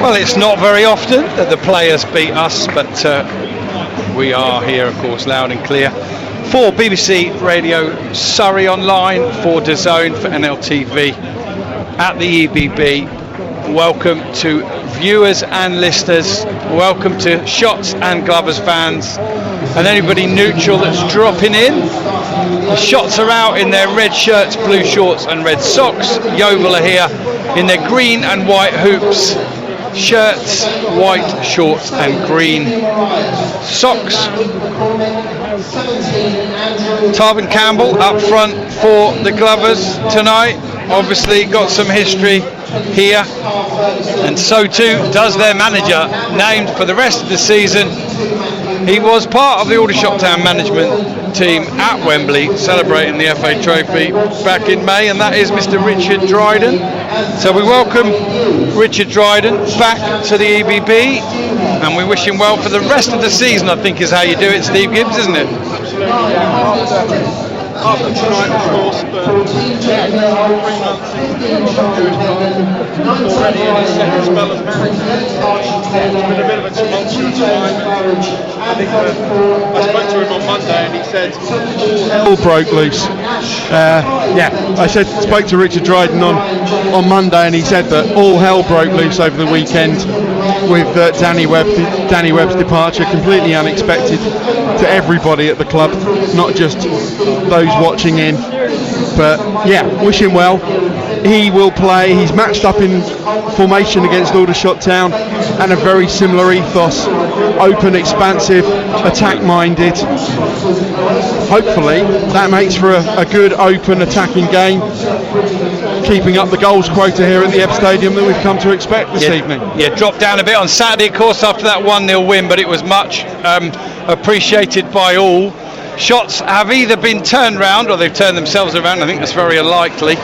Well, it's not very often that the players beat us, but we are here, of course, loud and clear. For BBC Radio Surrey Online, for DAZN, for NLTV, at the EBB. Welcome to viewers and listeners. Welcome to Shots and Glovers fans and anybody neutral that's dropping in. The Shots are out in their red shirts, blue shorts and red socks. Yeovil are here in their green and white hoops, shirts, white shorts and green socks. Tarvin Campbell up front for the Glovers tonight. Obviously got some history here, and so too does their manager, named for the rest of the season. He was part of the Aldershot Town management team at Wembley celebrating the FA Trophy back in May, and that is Mr. Richard Dryden. So we welcome Richard Dryden back to the EBB, and we wish him well for the rest of the season, I think is how you do it, Steve Gibbs, isn't it? After tonight, of course, but 3 months already in his second spell as manager. It's been a bit of a tumultuous time. I think I spoke to him on Monday and he said all broke loose. I spoke to Richard Dryden on Monday and he said that all hell broke loose over the weekend with Danny Webb's departure, completely unexpected to everybody at the club, not just those watching in. But yeah, wish him well. He will play. He's matched up in formation against Aldershot Town, and a very similar ethos: open, expansive, attack-minded. Hopefully, that makes for a good, open, attacking game, keeping up the goals quota here at the Ebb Stadium that we've come to expect this evening. Yeah, dropped down a bit on Saturday, of course, after that 1-0 win, but it was much appreciated by all. Shots have either been turned round or they've turned themselves around. I think that's very unlikely,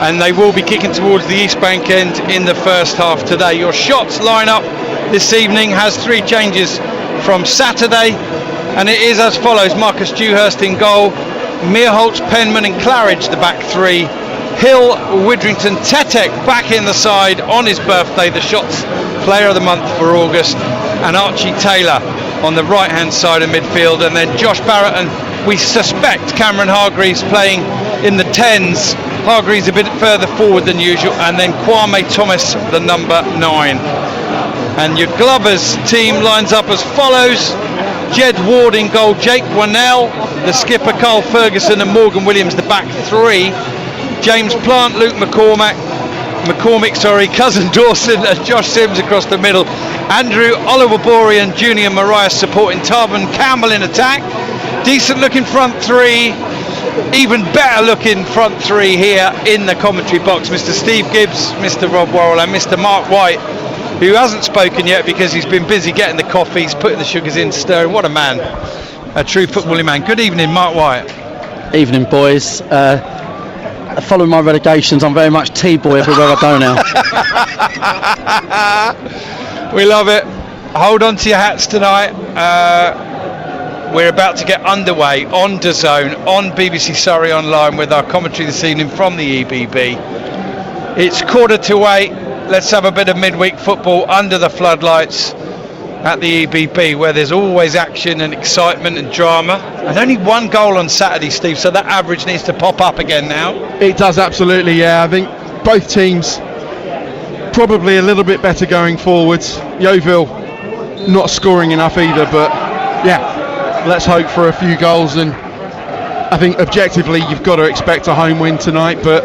and they will be kicking towards the East Bank end in the first half today. Your Shots lineup this evening has 3 changes from Saturday, and it is as follows: Marcus Dewhurst in goal, Meerholtz, Penman and Claridge the back 3, Hill, Widrington, Tetek back in the side on his birthday, the Shots player of the month for August, and Archie Taylor on the right hand side of midfield, and then Josh Barrett and we suspect Cameron Hargreaves playing in the 10s. Hargreaves a bit further forward than usual, and then Kwame Thomas the number 9. And your Glovers team lines up as follows: Jed Ward in goal, Jake Winnell, the skipper Carl Ferguson and Morgan Williams the back 3, James Plant, Luke McCormick, Cousin Dawson and Josh Sims across the middle, Andrew Oliver and Junior Mariah supporting Tarvin Campbell in attack. Decent looking front 3, even better looking front 3 here in the commentary box: Mr. Steve Gibbs, Mr. Rob Worrell and Mr. Mark White, who hasn't spoken yet because he's been busy getting the coffees, putting the sugars in, stirring. What a man, a true footballing man. Good evening, Mark White. Evening, boys. Following my relegations, I'm very much T-boy everywhere I go now. We love it. Hold on to your hats tonight. We're about to get underway on DAZN, on BBC Surrey Online, with our commentary this evening from the EBB. It's 7:45. Let's have a bit of midweek football under the floodlights at the EBB, where there's always action and excitement and drama. And only 1 goal on Saturday, Steve, so that average needs to pop up again now. It does, absolutely, yeah. I think both teams probably a little bit better going forwards. Yeovil not scoring enough either, but yeah, let's hope for a few goals. And I think objectively you've got to expect a home win tonight, but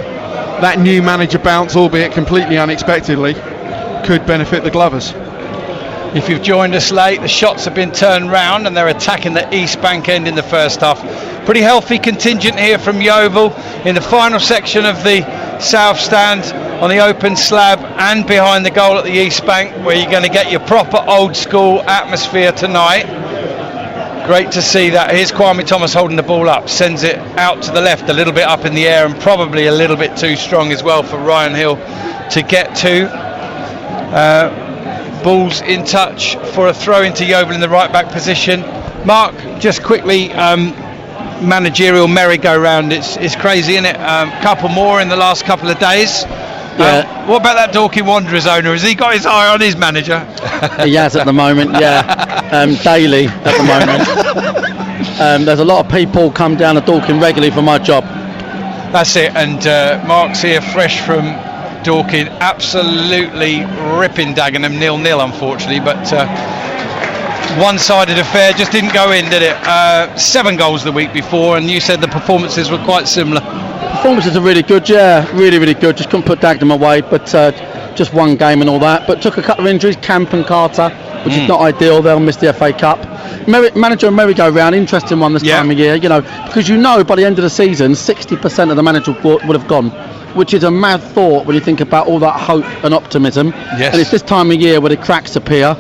that new manager bounce, albeit completely unexpectedly, could benefit the Glovers. If you've joined us late, the Shots have been turned round and they're attacking the East Bank end in the first half. Pretty healthy contingent here from Yeovil in the final section of the South Stand, on the open slab and behind the goal at the East Bank, where you're going to get your proper old school atmosphere tonight. Great to see that. Here's Kwame Thomas holding the ball up, sends it out to the left, a little bit up in the air, and probably a little bit too strong as well for Ryan Hill to get to. Ball's in touch for a throw into Yeovil in the right back position. Mark, just quickly, managerial merry-go-round, it's crazy, isn't it? Couple more in the last couple of days. What about that Dorking Wanderers owner? Has he got his eye on his manager? He has at the moment, daily at the moment. There's a lot of people come down to Dorking regularly for my job. That's it, and Mark's here fresh from Dorking, absolutely ripping Dagenham 0-0 unfortunately, but one-sided affair, just didn't go in, did it? 7 goals the week before, and you said the performances were quite similar. Performances are really good, really good. Just couldn't put Dagenham away, but just one game and all that. But took a couple of injuries, Camp and Carter, which is not ideal. They'll miss the FA Cup. Manager and merry-go-round, interesting one this time of year, because by the end of the season, 60% of the manager would have gone, which is a mad thought when you think about all that hope and optimism. Yes. And it's this time of year where the cracks appear,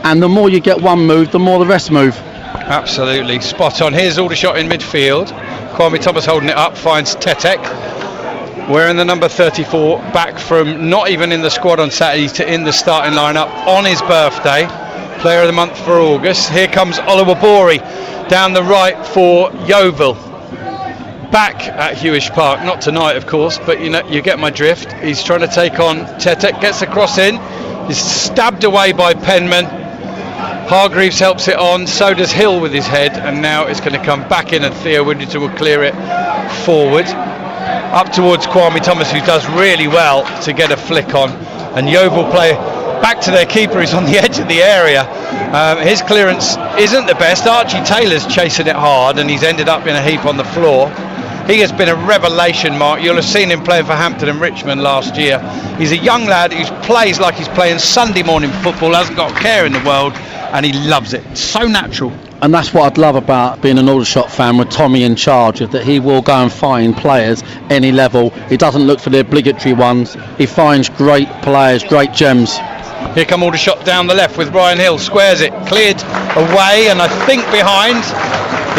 and the more you get one move, the more the rest move. Absolutely, spot on. Here's Aldershot in midfield. Kwame Thomas holding it up, finds Tetek, wearing the number 34, back from not even in the squad on Saturday to in the starting lineup on his birthday. Player of the month for August. Here comes Oliver Borey down the right for Yeovil. Back at Hewish Park, not tonight of course, but you get my drift. He's trying to take on Tetek, gets the cross in, he's stabbed away by Penman. Hargreaves helps it on, so does Hill with his head, and now it's going to come back in and Theo Widdington will clear it forward. Up towards Kwame Thomas, who does really well to get a flick on, and Yeovil play back to their keeper who's on the edge of the area. His clearance isn't the best. Archie Taylor's chasing it hard and he's ended up in a heap on the floor. He has been a revelation, Mark. You'll have seen him playing for Hampton and Richmond last year. He's a young lad who plays like he's playing Sunday morning football, hasn't got a care in the world, and he loves it. It's so natural. And that's what I'd love about being an Aldershot fan with Tommy in charge, is that he will go and find players any level. He doesn't look for the obligatory ones. He finds great players, great gems. Here come Aldershot down the left with Ryan Hill, squares it, cleared away, and I think behind.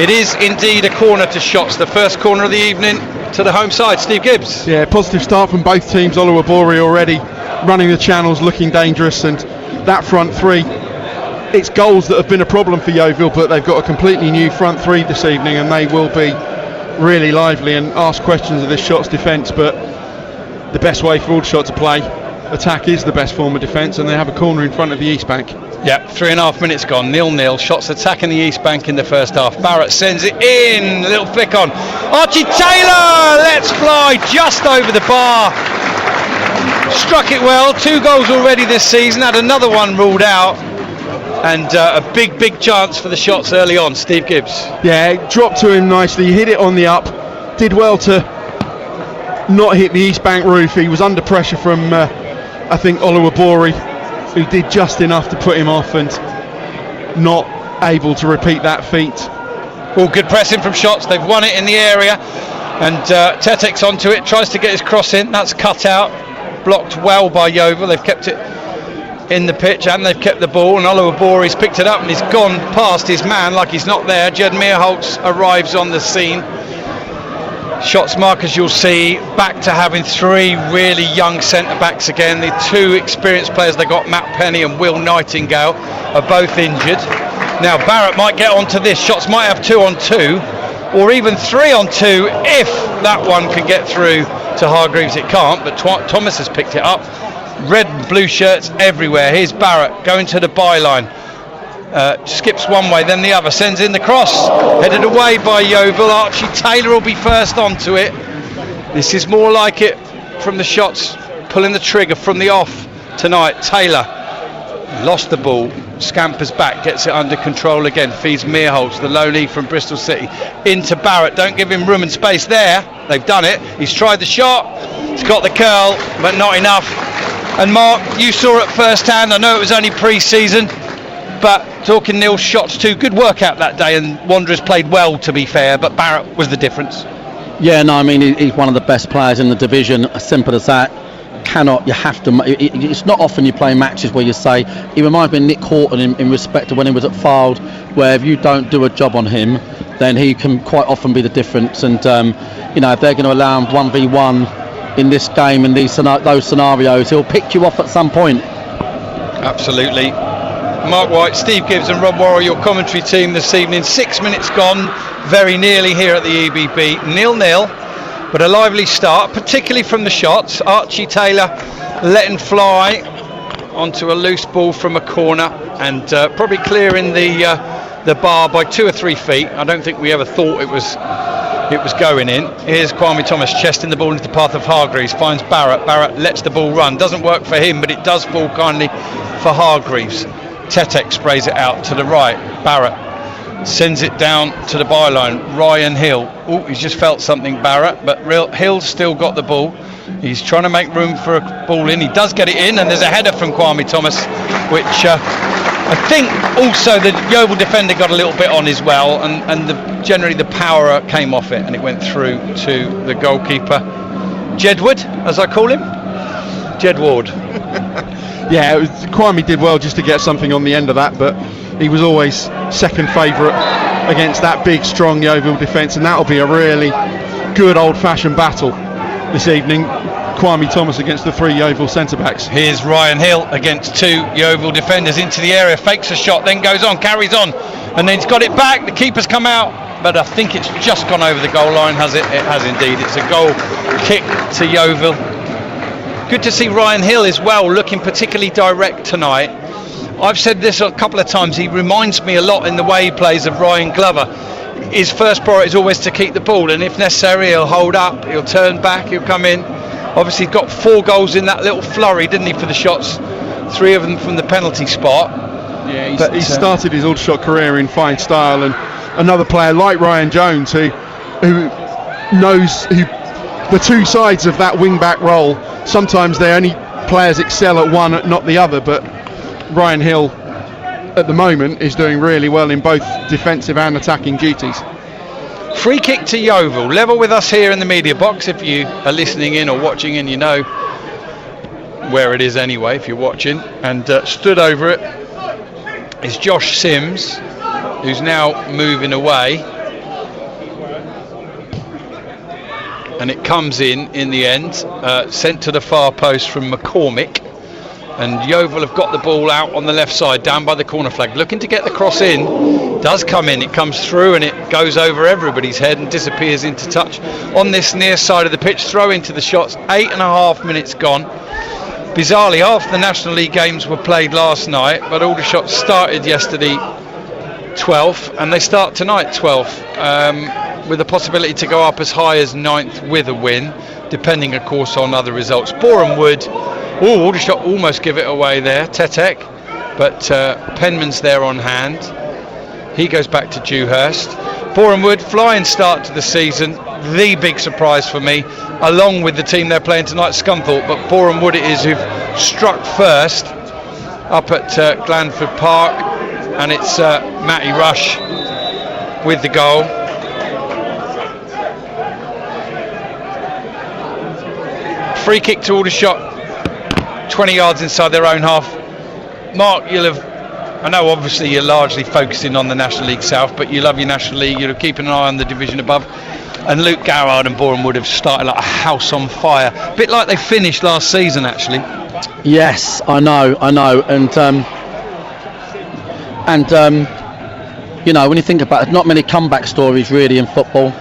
It is indeed a corner to Shots, the first corner of the evening to the home side. Steve Gibbs. Yeah, positive start from both teams. Oliver Borey already running the channels, looking dangerous, and that front three. It's goals that have been a problem for Yeovil, but they've got a completely new front three this evening, and they will be really lively and ask questions of this Shots defence. But the best way for Aldershot to play attack is the best form of defence, and they have a corner in front of the East Bank. Yeah, 3.5 minutes gone, 0-0. Shots attacking the East Bank in the first half. Barrett sends it in, a little flick on. Archie Taylor lets fly just over the bar. Struck it well, 2 goals already this season, had another one ruled out. And a big chance for the Shots early on. Steve Gibbs. Yeah, it dropped to him nicely, hit it on the up, did well to not hit the East Bank roof. He was under pressure from I think Oliver Borey, who did just enough to put him off, and not able to repeat that feat. All good pressing from Shots. They've won it in the area, and Tetek's onto it, tries to get his cross in. That's cut out, blocked well by Yeovil. They've kept it in the pitch and they've kept the ball, and Oliver Borey's picked it up and he's gone past his man like he's not there. Jed Meerholtz arrives on the scene. Shots mark, as you'll see, back to having 3 really young centre backs again. The 2 experienced players they got, Matt Penny and Will Nightingale, are both injured. Now Barrett might get onto this. Shots might have 2 on 2 or even 3 on 2 if that one can get through to Hargreaves. It can't, but Thomas has picked it up. Red and blue shirts everywhere. Here's Barrett going to the byline. Skips one way, then the other, sends in the cross, headed away by Yeovil. Archie Taylor will be first onto it. This is more like it from the Shots, pulling the trigger from the off tonight. Taylor lost the ball, scampers back, gets it under control again, feeds Meerholtz, the lowly from Bristol City, into Barrett. Don't give him room and space there. They've done it. He's tried the shot, he's got the curl, but not enough. And Mark, you saw it firsthand. I know it was only pre-season, but talking nil Shots, 2 good workout that day, and Wanderers played well, to be fair, but Barrett was the difference. Yeah, no, I mean, he's one of the best players in the division, as simple as that. It's not often you play matches where you say, he reminds me of Nick Horton in respect to when he was at Fylde, where if you don't do a job on him, then he can quite often be the difference. And if they're going to allow him 1v1 in this game, in those scenarios, he'll pick you off at some point. Absolutely. Mark White, Steve Gibbs and Rob Worrell, your commentary team this evening. 6 minutes gone, very nearly here at the EBB. 0-0. but a lively start, particularly from the shots. Archie Taylor letting fly onto a loose ball from a corner and probably clearing the bar by 2 or 3 feet. I don't think we ever thought it was going in. Here's Kwame Thomas chesting the ball into the path of Hargreaves, finds Barrett. Barrett lets the ball run. Doesn't work for him, but it does fall kindly for Hargreaves. Tetek sprays it out to the right. Barrett sends it down to the byline. Ryan Hill. Oh, he's just felt something, Barrett, but Hill's still got the ball. He's trying to make room for a ball in. He does get it in, and there's a header from Kwame Thomas, which I think also the Yeovil defender got a little bit on as well, and generally the power came off it, and it went through to the goalkeeper, Jedward, as I call him. Jed Ward. Yeah, Kwame did well just to get something on the end of that, but he was always second favourite against that big, strong Yeovil defence, and that'll be a really good old-fashioned battle this evening. Kwame Thomas against the 3 Yeovil centre-backs. Here's Ryan Hill against 2 Yeovil defenders into the area, fakes a shot, then goes on, carries on, and then he's got it back. The keeper's come out, but I think it's just gone over the goal line, has it? It has indeed. It's a goal kick to Yeovil. Good to see Ryan Hill as well, looking particularly direct tonight. I've said this a couple of times, he reminds me a lot in the way he plays of Ryan Glover. His first priority is always to keep the ball, and if necessary he'll hold up, he'll turn back, he'll come in. Obviously he got 4 goals in that little flurry, didn't he, for the shots, 3 of them from the penalty spot. Yeah, but he started his Aldershot career in fine style, and another player like Ryan Jones who knows the 2 sides of that wing back role. Sometimes they only players excel at one, not the other, but Ryan Hill at the moment is doing really well in both defensive and attacking duties. Free kick to Yeovil. Level with us here in the media box. If you are listening in or watching in, you know where it is anyway if you're watching. And stood over it is Josh Sims, who's now moving away, and it comes in the end, sent to the far post from McCormick. And Yeovil have got the ball out on the left side, down by the corner flag, looking to get the cross in. Does come in, it comes through, and it goes over everybody's head and disappears into touch on this near side of the pitch. Throw into the shots, 8.5 minutes gone. Bizarrely, half the National League games were played last night, but Aldershot started yesterday 12th, and they start tonight 12th, with the possibility to go up as high as 9th with a win, depending of course on other results. Boreham Wood, Aldershot almost give it away there, Tetek, but Penman's there on hand. He goes back to Dewhurst. Boreham Wood, flying start to the season, the big surprise for me, along with the team they're playing tonight, Scunthorpe, but Boreham Wood it is who've struck first up at Glanford Park, and it's Matty Rush with the goal. Free kick to Aldershot, 20 yards inside their own half. Mark, I know obviously you're largely focusing on the National League South, but you love your National League, you're keeping an eye on the division above. And Luke Garrard and Boreham Wood have started like a house on fire, a bit like they finished last season actually. Yes, I know, and you know, when you think about it, not many comeback stories really in football.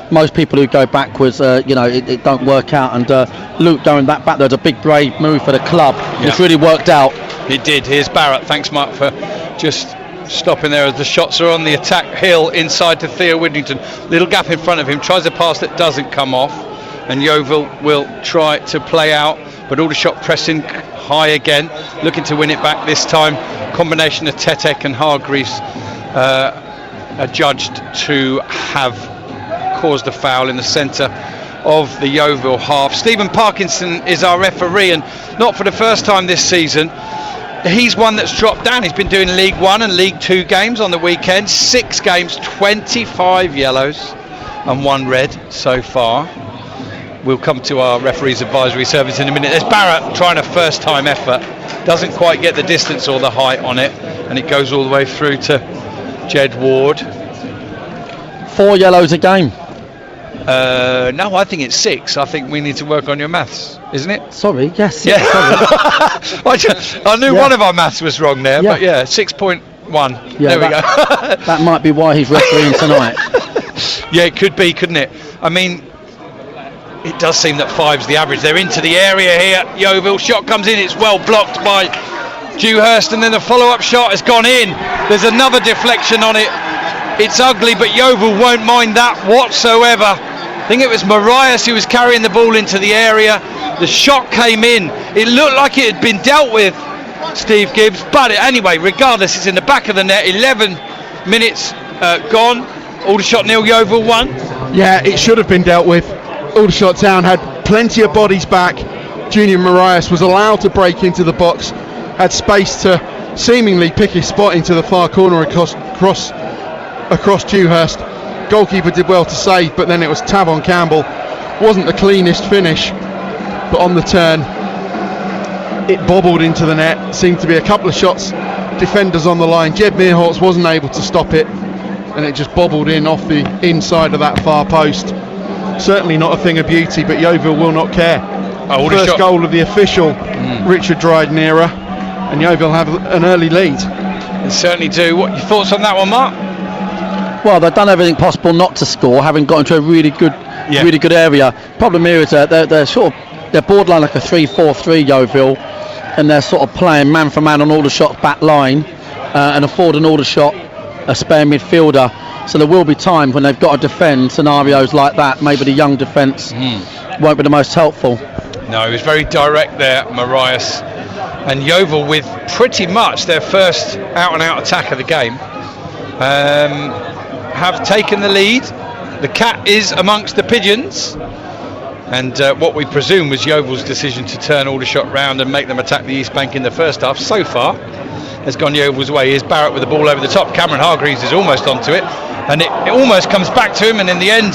Most people who go backwards, it don't work out, and Luke going back there was a big brave move for the club. Yep. It's really worked out. It did. Here's Barrett. Thanks, Mark, for just stopping there as the shots are on the attack. Hill inside to Theo Whittington. Little gap in front of him. Tries a pass that doesn't come off. And Yeovil will try to play out. But Aldershot pressing high again. Looking to win it back this time. Combination of Tetek and Hargreaves are judged to have caused a foul in the centre of the Yeovil half. Stephen Parkinson is our referee, and not for the first time this season. He's one that's dropped down. He's been doing League 1 and League 2 games on the weekend. 6 games, 25 yellows and 1 red so far. We'll come to our referee's advisory service in a minute. There's Barrett trying a first time effort. Doesn't quite get the distance or the height on it, and it goes all the way through to Jed Ward. 4 yellows a game. No, I think it's 6. I think we need to work on your maths, isn't it? Sorry, yes. Yeah. Sorry. I knew one of our maths was wrong there, but 6.1. Yeah, there we go. That might be why he's refereeing tonight. Yeah, it could be, couldn't it? I mean, it does seem that 5's the average. They're into the area here. Yeovil, shot comes in, it's well blocked by Dewhurst, and then the follow-up shot has gone in. There's another deflection on it. It's ugly, but Yeovil won't mind that whatsoever. I think it was Marias who was carrying the ball into the area. The shot came in. It looked like it had been dealt with, Steve Gibbs, but anyway, regardless, it's in the back of the net. 11 minutes gone. Aldershot 0, Yeovil 1. Yeah, it should have been dealt with. Aldershot Town had plenty of bodies back. Junior Marias was allowed to break into the box, had space to seemingly pick his spot into the far corner across Dewhurst. Goalkeeper did well to save, but then it was Tavon Campbell. Wasn't the cleanest finish, but on the turn it bobbled into the net. Seemed to be a couple of shots, defenders on the line. Jed Meerholtz wasn't able to stop it, and it just bobbled in off the inside of that far post. Certainly not a thing of beauty, but Yeovil will not care. First goal of the official Richard Dryden era, and Yeovil have an early lead. They certainly do. What your thoughts on that one, Mark? Well, they've done everything possible not to score, having got into a really good area. Problem here is that they're borderline like a 3-4-3 Yeovil, and they're sort of playing man for man on Aldershot's back line and affording Aldershot a spare midfielder. So there will be times when they've got to defend scenarios like that. Maybe the young defence won't be the most helpful. No, he was very direct there, Marias. And Yeovil, with pretty much their first out-and-out attack of the game, have taken the lead. The cat is amongst the pigeons, and what we presume was Yeovil's decision to turn Aldershot round and make them attack the East Bank in the first half so far has gone Yeovil's way. Here's Barrett with the ball over the top. Cameron Hargreaves is almost onto it, and it almost comes back to him, and in the end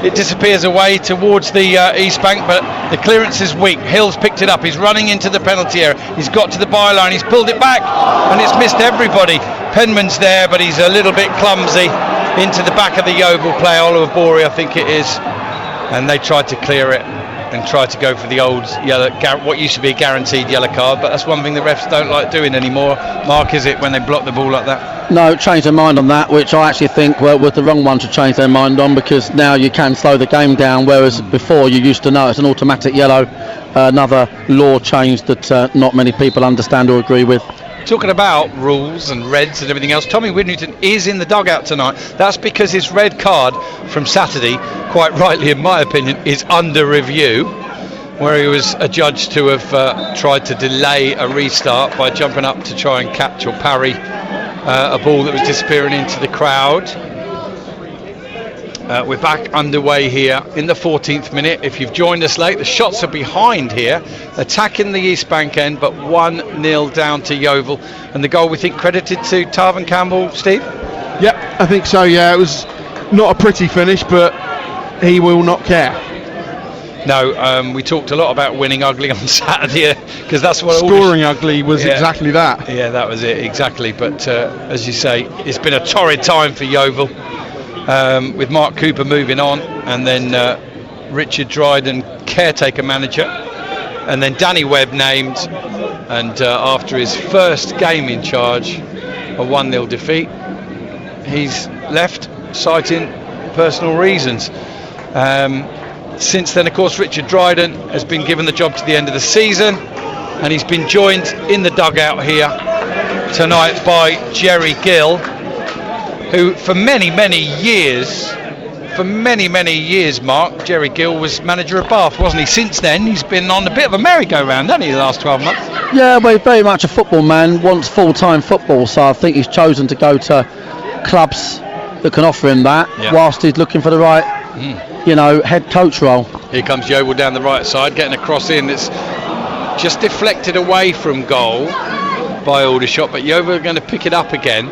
it disappears away towards the East Bank, but the clearance is weak. Hill's picked it up, he's running into the penalty area, he's got to the byline, he's pulled it back, and it's missed everybody. Penman's there, but he's a little bit clumsy into the back of the Yeovil player, Oliver Borey I think it is, and they tried to clear it and tried to go for the old yellow, what used to be a guaranteed yellow card, but that's one thing the refs don't like doing anymore, Mark, is it, when they block the ball like that? No, change their mind on that, which I actually think was the wrong one to change their mind on, because now you can slow the game down, whereas before you used to know it's an automatic yellow. Another law change that not many people understand or agree with. Talking about rules and reds and everything else, Tommy Widrington is in the dugout tonight. That's because his red card from Saturday, quite rightly in my opinion, is under review, where he was adjudged to have tried to delay a restart by jumping up to try and catch or parry a ball that was disappearing into the crowd. We're back underway here in the 14th minute. If you've joined us late, the shots are behind here, attacking the East Bank end, but 1-0 down to Yeovil, and the goal we think credited to Tavon Campbell. Steve? Yep, I think so, yeah. It was not a pretty finish, but he will not care. No, we talked a lot about winning ugly on Saturday, because that's what scoring ugly was exactly that. Yeah, that was it, exactly. But as you say, it's been a torrid time for Yeovil, with Mark Cooper moving on, and then Richard Dryden, caretaker manager, and then Danny Webb named, and after his first game in charge, a 1-0 defeat, he's left, citing personal reasons. Since then, of course, Richard Dryden has been given the job to the end of the season, and he's been joined in the dugout here tonight by Jerry Gill, who for many years, Mark, Jerry Gill was manager of Bath, wasn't he? Since then, he's been on a bit of a merry-go-round, hasn't he, the last 12 months? Yeah, well, he's very much a football man, wants full-time football, so I think he's chosen to go to clubs that can offer him that, whilst he's looking for the right head coach role. Here comes Yeovil down the right side, getting a cross in. It's just deflected away from goal by Aldershot, but Yeovil are going to pick it up again,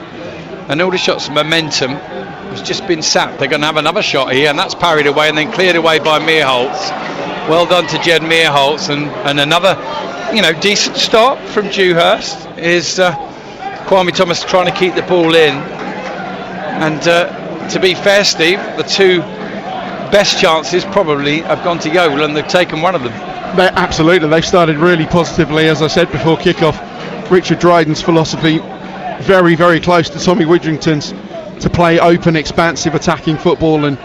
and Aldershot's momentum has just been sapped. They're going to have another shot here, and that's parried away and then cleared away by Meerholtz. Well done to Jed Meerholtz, and another decent stop from Dewhurst. Is Kwame Thomas trying to keep the ball in, and to be fair, Steve, the two best chances probably have gone to Yeovil, and they've taken one of them. Absolutely, they've started really positively. As I said before kick-off, Richard Dryden's philosophy very close to Tommy Widrington's, to play open, expansive, attacking football, and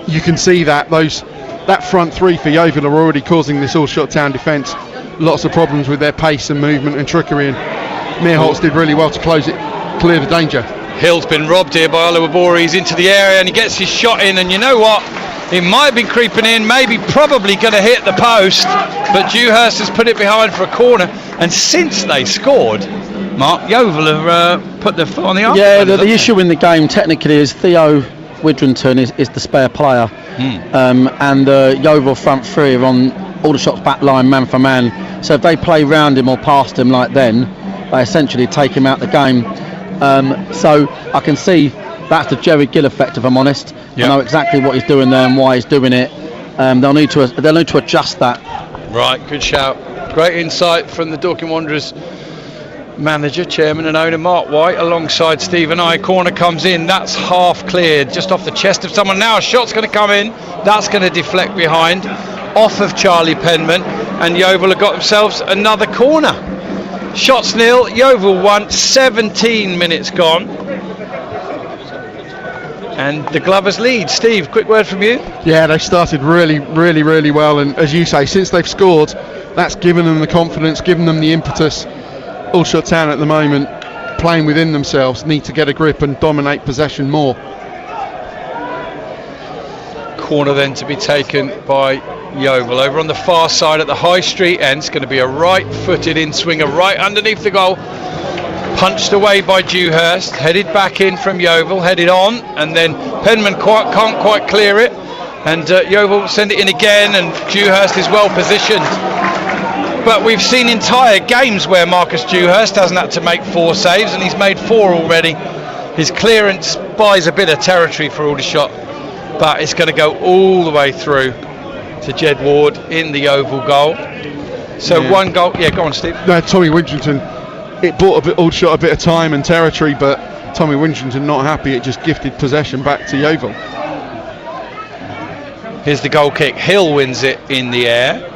you can see that those that front three for Yeovil are already causing this Aldershot Town defence lots of problems with their pace and movement and trickery, and Meerholtz did really well to clear the danger. Hill's been robbed here by Oliver Bore. He's into the area and he gets his shot in, and you know what? He might have been creeping in, probably going to hit the post, but Dewhurst has put it behind for a corner. And since they scored, Mark, Yeovil have put their foot on the arm. Yeah, the issue in the game technically is Theo Widrington is the spare player, and Yeovil front three are on Aldershot's back line, man for man. So if they play round him or past him like then, they essentially take him out the game. So I can see that's the Jerry Gill effect, if I'm honest. Yep. I know exactly what he's doing there and why he's doing it. They'll need to adjust that. Right, good shout. Great insight from the Dorking Wanderers manager, chairman and owner Mark White alongside Stephen I. Corner comes in, that's half cleared, just off the chest of someone. Now a shot's going to come in, that's going to deflect behind, off of Charlie Penman, and Yeovil have got themselves another corner. Shots nil, Yeovil 1, 17 minutes gone. And the Glovers lead. Steve, quick word from you. Yeah, they started really well, and as you say, since they've scored, that's given them the confidence, given them the impetus. Aldershot Town at the moment, playing within themselves, need to get a grip and dominate possession more. Corner then to be taken by Yeovil. Over on the far side at the High Street end, it's going to be a right-footed in-swinger right underneath the goal. Punched away by Dewhurst, headed back in from Yeovil, headed on, and then Penman can't quite clear it, and Yeovil send it in again, and Dewhurst is well positioned. But we've seen entire games where Marcus Dewhurst hasn't had to make 4 saves, and he's made 4 already. His clearance buys a bit of territory for Aldershot, but it's going to go all the way through to Jed Ward in the Yeovil goal. So yeah. One goal. Yeah, go on, Steve. No, Tommy Widrington. It bought Aldershot a bit of time and territory, but Tommy Widrington not happy. It just gifted possession back to Yeovil. Here's the goal kick. Hill wins it in the air.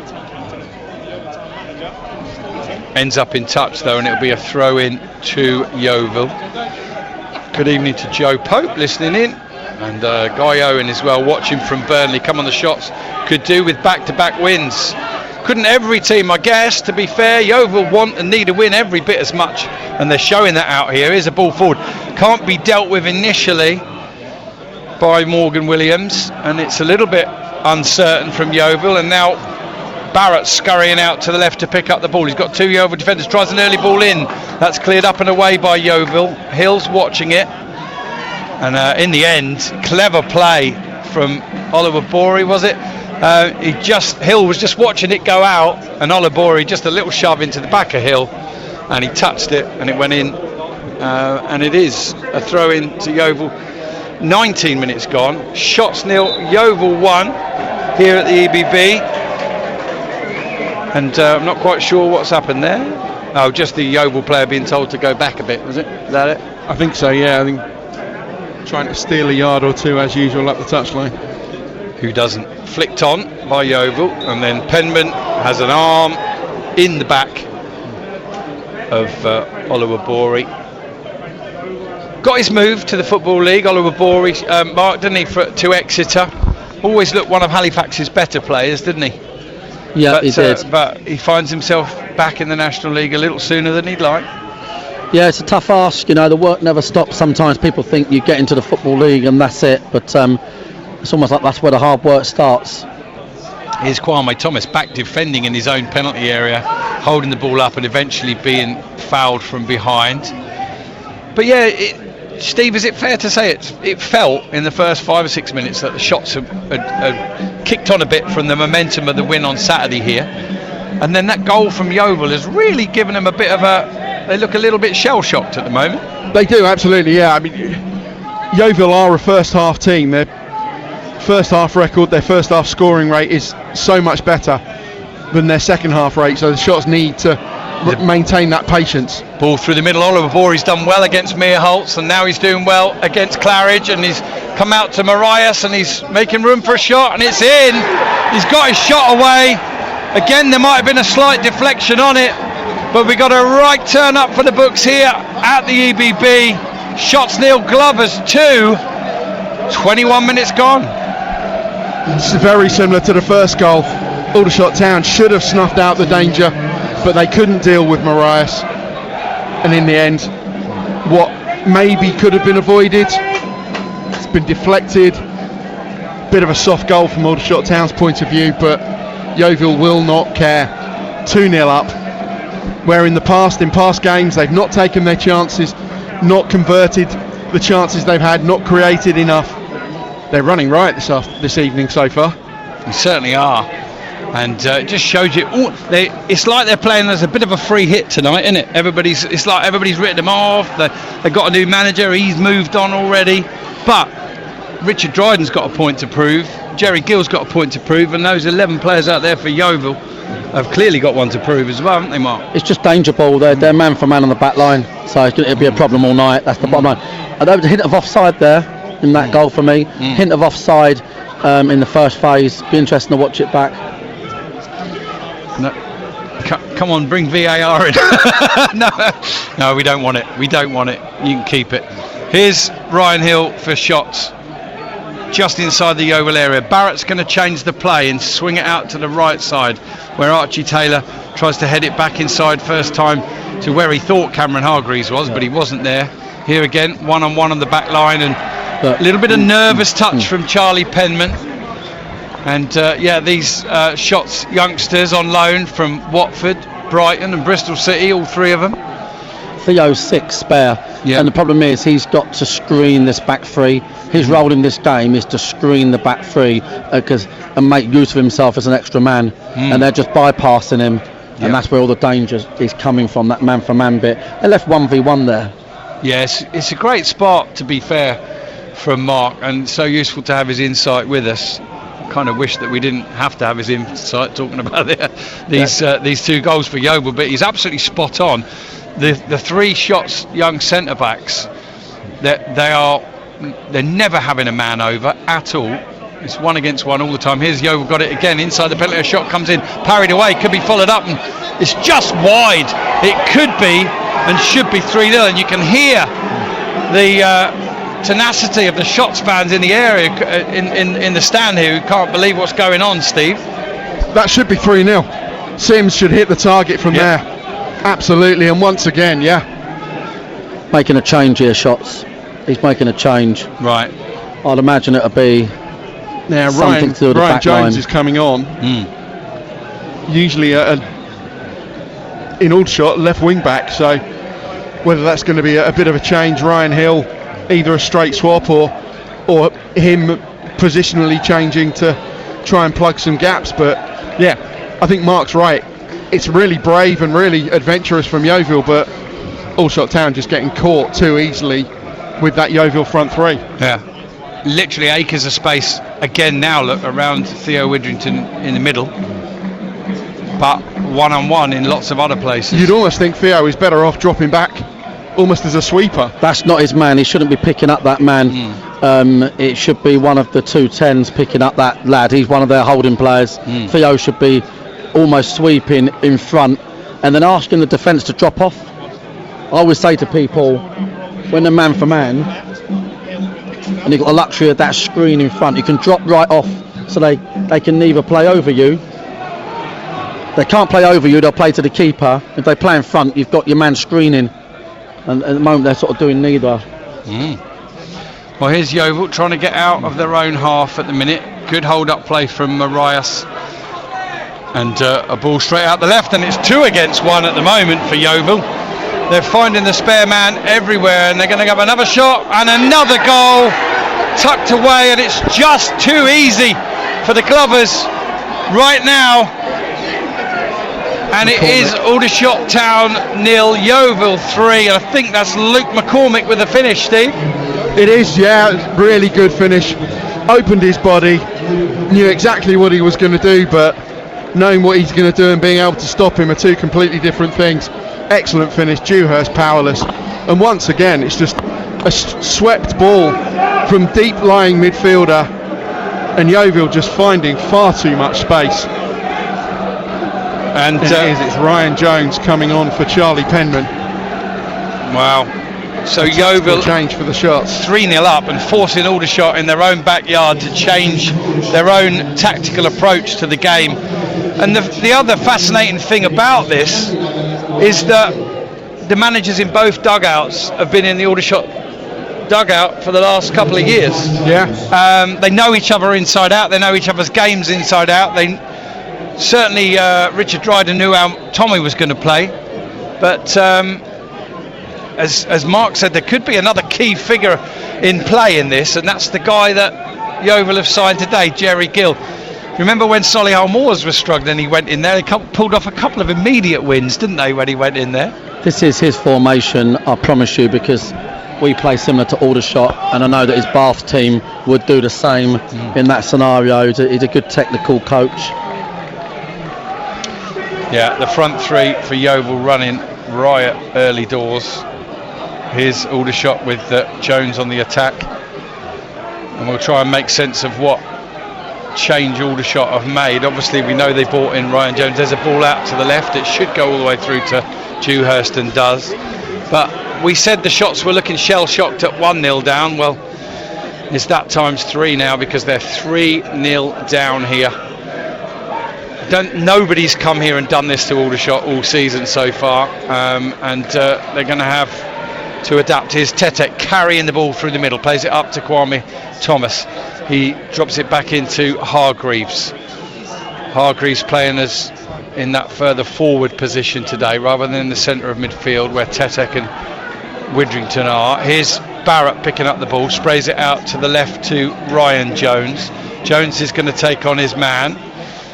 Ends up in touch though, and it'll be a throw in to Yeovil. Good evening to Joe Pope listening in, and Guy Owen as well, watching from Burnley. Come on, the shots could do with back-to-back wins. Couldn't every team, I guess, to be fair. Yeovil want and need a win every bit as much, and they're showing that out here. Here's a ball forward. Can't be dealt with initially by Morgan Williams, and it's a little bit uncertain from Yeovil, and now Barrett scurrying out to the left to pick up the ball. He's got 2 Yeovil defenders, tries an early ball in. That's cleared up and away by Yeovil. Hill's watching it, and in the end, clever play from Oliver Borey, was it? Hill was just watching it go out, and Olibori just a little shove into the back of Hill, and he touched it and it went in, and it is a throw in to Yeovil. 19 minutes gone, shots nil, Yeovil 1 here at the EBB, and I'm not quite sure what's happened there. Oh, just the Yeovil player being told to go back a bit, was it? Is that it? I think so, yeah. I think trying to steal a yard or two as usual up the touchline. Who doesn't? Flicked on by Yeovil, and then Penman has an arm in the back of Oliver Borey. Got his move to the Football League, Oliver Borey, Mark, didn't he, to Exeter? Always looked one of Halifax's better players, didn't he? Yeah, he did. But he finds himself back in the National League a little sooner than he'd like. Yeah, it's a tough ask, you know, the work never stops. Sometimes people think you get into the Football League and that's it, but it's almost like that's where the hard work starts. Here's Kwame Thomas back defending in his own penalty area, holding the ball up and eventually being fouled from behind. But yeah, Steve, is it fair to say it felt in the first 5 or 6 minutes that the shots had kicked on a bit from the momentum of the win on Saturday here, and then that goal from Yeovil has really given them a bit of they look a little bit shell-shocked at the moment. They do, absolutely, yeah. I mean, Yeovil are a first half team. Their first half record, their first half scoring rate is so much better than their second half rate, so the shots need to maintain that patience. Ball through the middle. Oliver Borey's done well against Meerholtz, and now he's doing well against Claridge, and he's come out to Marias and he's making room for a shot, and it's in. He's got his shot away. Again, there might have been a slight deflection on it, but we got a right turn up for the books here at the EBB. Shots nil, Glovers 2. 21 minutes gone. It's very similar to the first goal. Aldershot Town should have snuffed out the danger, but they couldn't deal with Marias. And in the end, what maybe could have been avoided, it's been deflected. Bit of a soft goal from Aldershot Town's point of view, but Yeovil will not care. 2-0 up, where in past games they've not taken their chances, not converted the chances they've had, not created enough. They're running right this evening so far. They certainly are, and it just shows you. It's like they're playing as a bit of a free hit tonight, isn't it? It's like everybody's written them off. They've got a new manager. He's moved on already, but Richard Dryden's got a point to prove. Jerry Gill's got a point to prove, and those 11 players out there for Yeovil have clearly got one to prove as well, haven't they, Mark? It's just danger ball. They're man for man on the back line, so it'll be a problem all night. That's the bottom line. There was a hint of offside there in that goal for me. Hint of offside in the first phase. Be interesting to watch it back. No, come on, bring VAR in. no, we don't want it. We don't want it. You can keep it. Here's Ryan Hill for shots just inside the Yeovil area. Barrett's going to change the play and swing it out to the right side, where Archie Taylor tries to head it back inside first time to where he thought Cameron Hargreaves was, but he wasn't there. Here again, one-on-one on the back line, and a little bit of nervous touch from Charlie Penman. And these shots youngsters on loan from Watford, Brighton and Bristol City, all three of them. Theo's 6 spare, and the problem is he's got to screen this back three. His role in this game is to screen the back three and make use of himself as an extra man, and they're just bypassing him, and that's where all the danger is coming from, that man for man bit. They left 1v1 there. Yes, it's a great spot, to be fair, from Mark, and so useful to have his insight with us. Kind of wish that we didn't have to have his insight talking about these 2 goals for Yeovil, but he's absolutely spot on. The 3 shots young centre backs, they're never having a man over at all. It's 1 against 1 all the time. Here's Yeovil, got it again inside the penalty. A shot comes in, parried away, could be followed up, and it's just wide. It could be and should be 3-0, and you can hear the tenacity of the Shots fans in the area, in the stand here, who can't believe what's going on. Steve, that should be 3-0. Sims should hit the target from there, absolutely. And once again, making a change here. Shots, he's making a change, right? I'd imagine it'll be Ryan Jones line is coming on. Usually in Aldershot, left wing back, so whether that's going to be a bit of a change, Ryan Hill either a straight swap or him positionally changing to try and plug some gaps. But I think Mark's right. It's really brave and really adventurous from Yeovil, but Aldershot Town just getting caught too easily with that Yeovil front three. Literally acres of space again now, look, around Theo Widrington in the middle, but one-on-one in lots of other places. You'd almost think Theo is better off dropping back almost as a sweeper. That's not his man. He shouldn't be picking up that man. It should be one of the 2-10s picking up that lad. He's one of their holding players. Theo should be almost sweeping in front and then asking the defence to drop off. I always say to people, when they're man for man and you've got the luxury of that screen in front, you can drop right off, so they can neither play over you. They can't play over you, they'll play to the keeper. If they play in front, you've got your man screening, and at the moment they're sort of doing neither. Well, here's Yeovil trying to get out of their own half at the minute. Good hold up play from Marias, and a ball straight out the left, and it's 2 against 1 at the moment for Yeovil. They're finding the spare man everywhere, and they're going to have another shot and another goal tucked away, and it's just too easy for the Glovers right now. And it is Aldershot Town 0, Yeovil 3, and I think that's Luke McCormick with the finish, Steve. It is, really good finish. Opened his body, knew exactly what he was going to do, but knowing what he's going to do and being able to stop him are 2 completely different things. Excellent finish, Dewhurst powerless, and once again it's just a swept ball from deep lying midfielder, and Yeovil just finding far too much space. And it's Ryan Jones coming on for Charlie Penman. Wow, So a Yeovil change for the Shots. 3-0 up and forcing Aldershot in their own backyard to change their own tactical approach to the game. And the other fascinating thing about this is that the managers in both dugouts have been in the Aldershot dugout for the last couple of years. Yeah. They know each other inside out. They know each other's games inside out. They certainly Richard Dryden knew how Tommy was going to play, but as Mark said, there could be another key figure in play in this, and that's the guy that Yeovil have signed today, Jerry Gill. Remember when Solihull Moors was struggling, he went in there. They pulled off a couple of immediate wins, didn't they, when he went in there? This is his formation, I promise you, because we play similar to Aldershot, and I know that his Bath team would do the same in that scenario. He's a good technical coach. Yeah, the front three for Yeovil running riot early doors. Here's Aldershot with Jones on the attack, and we'll try and make sense of what change Aldershot have made. Obviously we know they brought in Ryan Jones. There's a ball out to the left. It should go all the way through to Dewhurst, and does. But we said the Shots were looking shell-shocked at 1-0 down. Well, it's that times 3 now, because they're 3-0 down here. Nobody's come here and done this to Aldershot all season so far, and they're going to have to adapt. Here's Tetek carrying the ball through the middle, plays it up to Kwame Thomas. He drops it back into Hargreaves. Hargreaves playing as in that further forward position today, rather than in the centre of midfield where Tetek and Widrington are. Here's Barrett picking up the ball, sprays it out to the left to Ryan Jones. Jones is going to take on his man.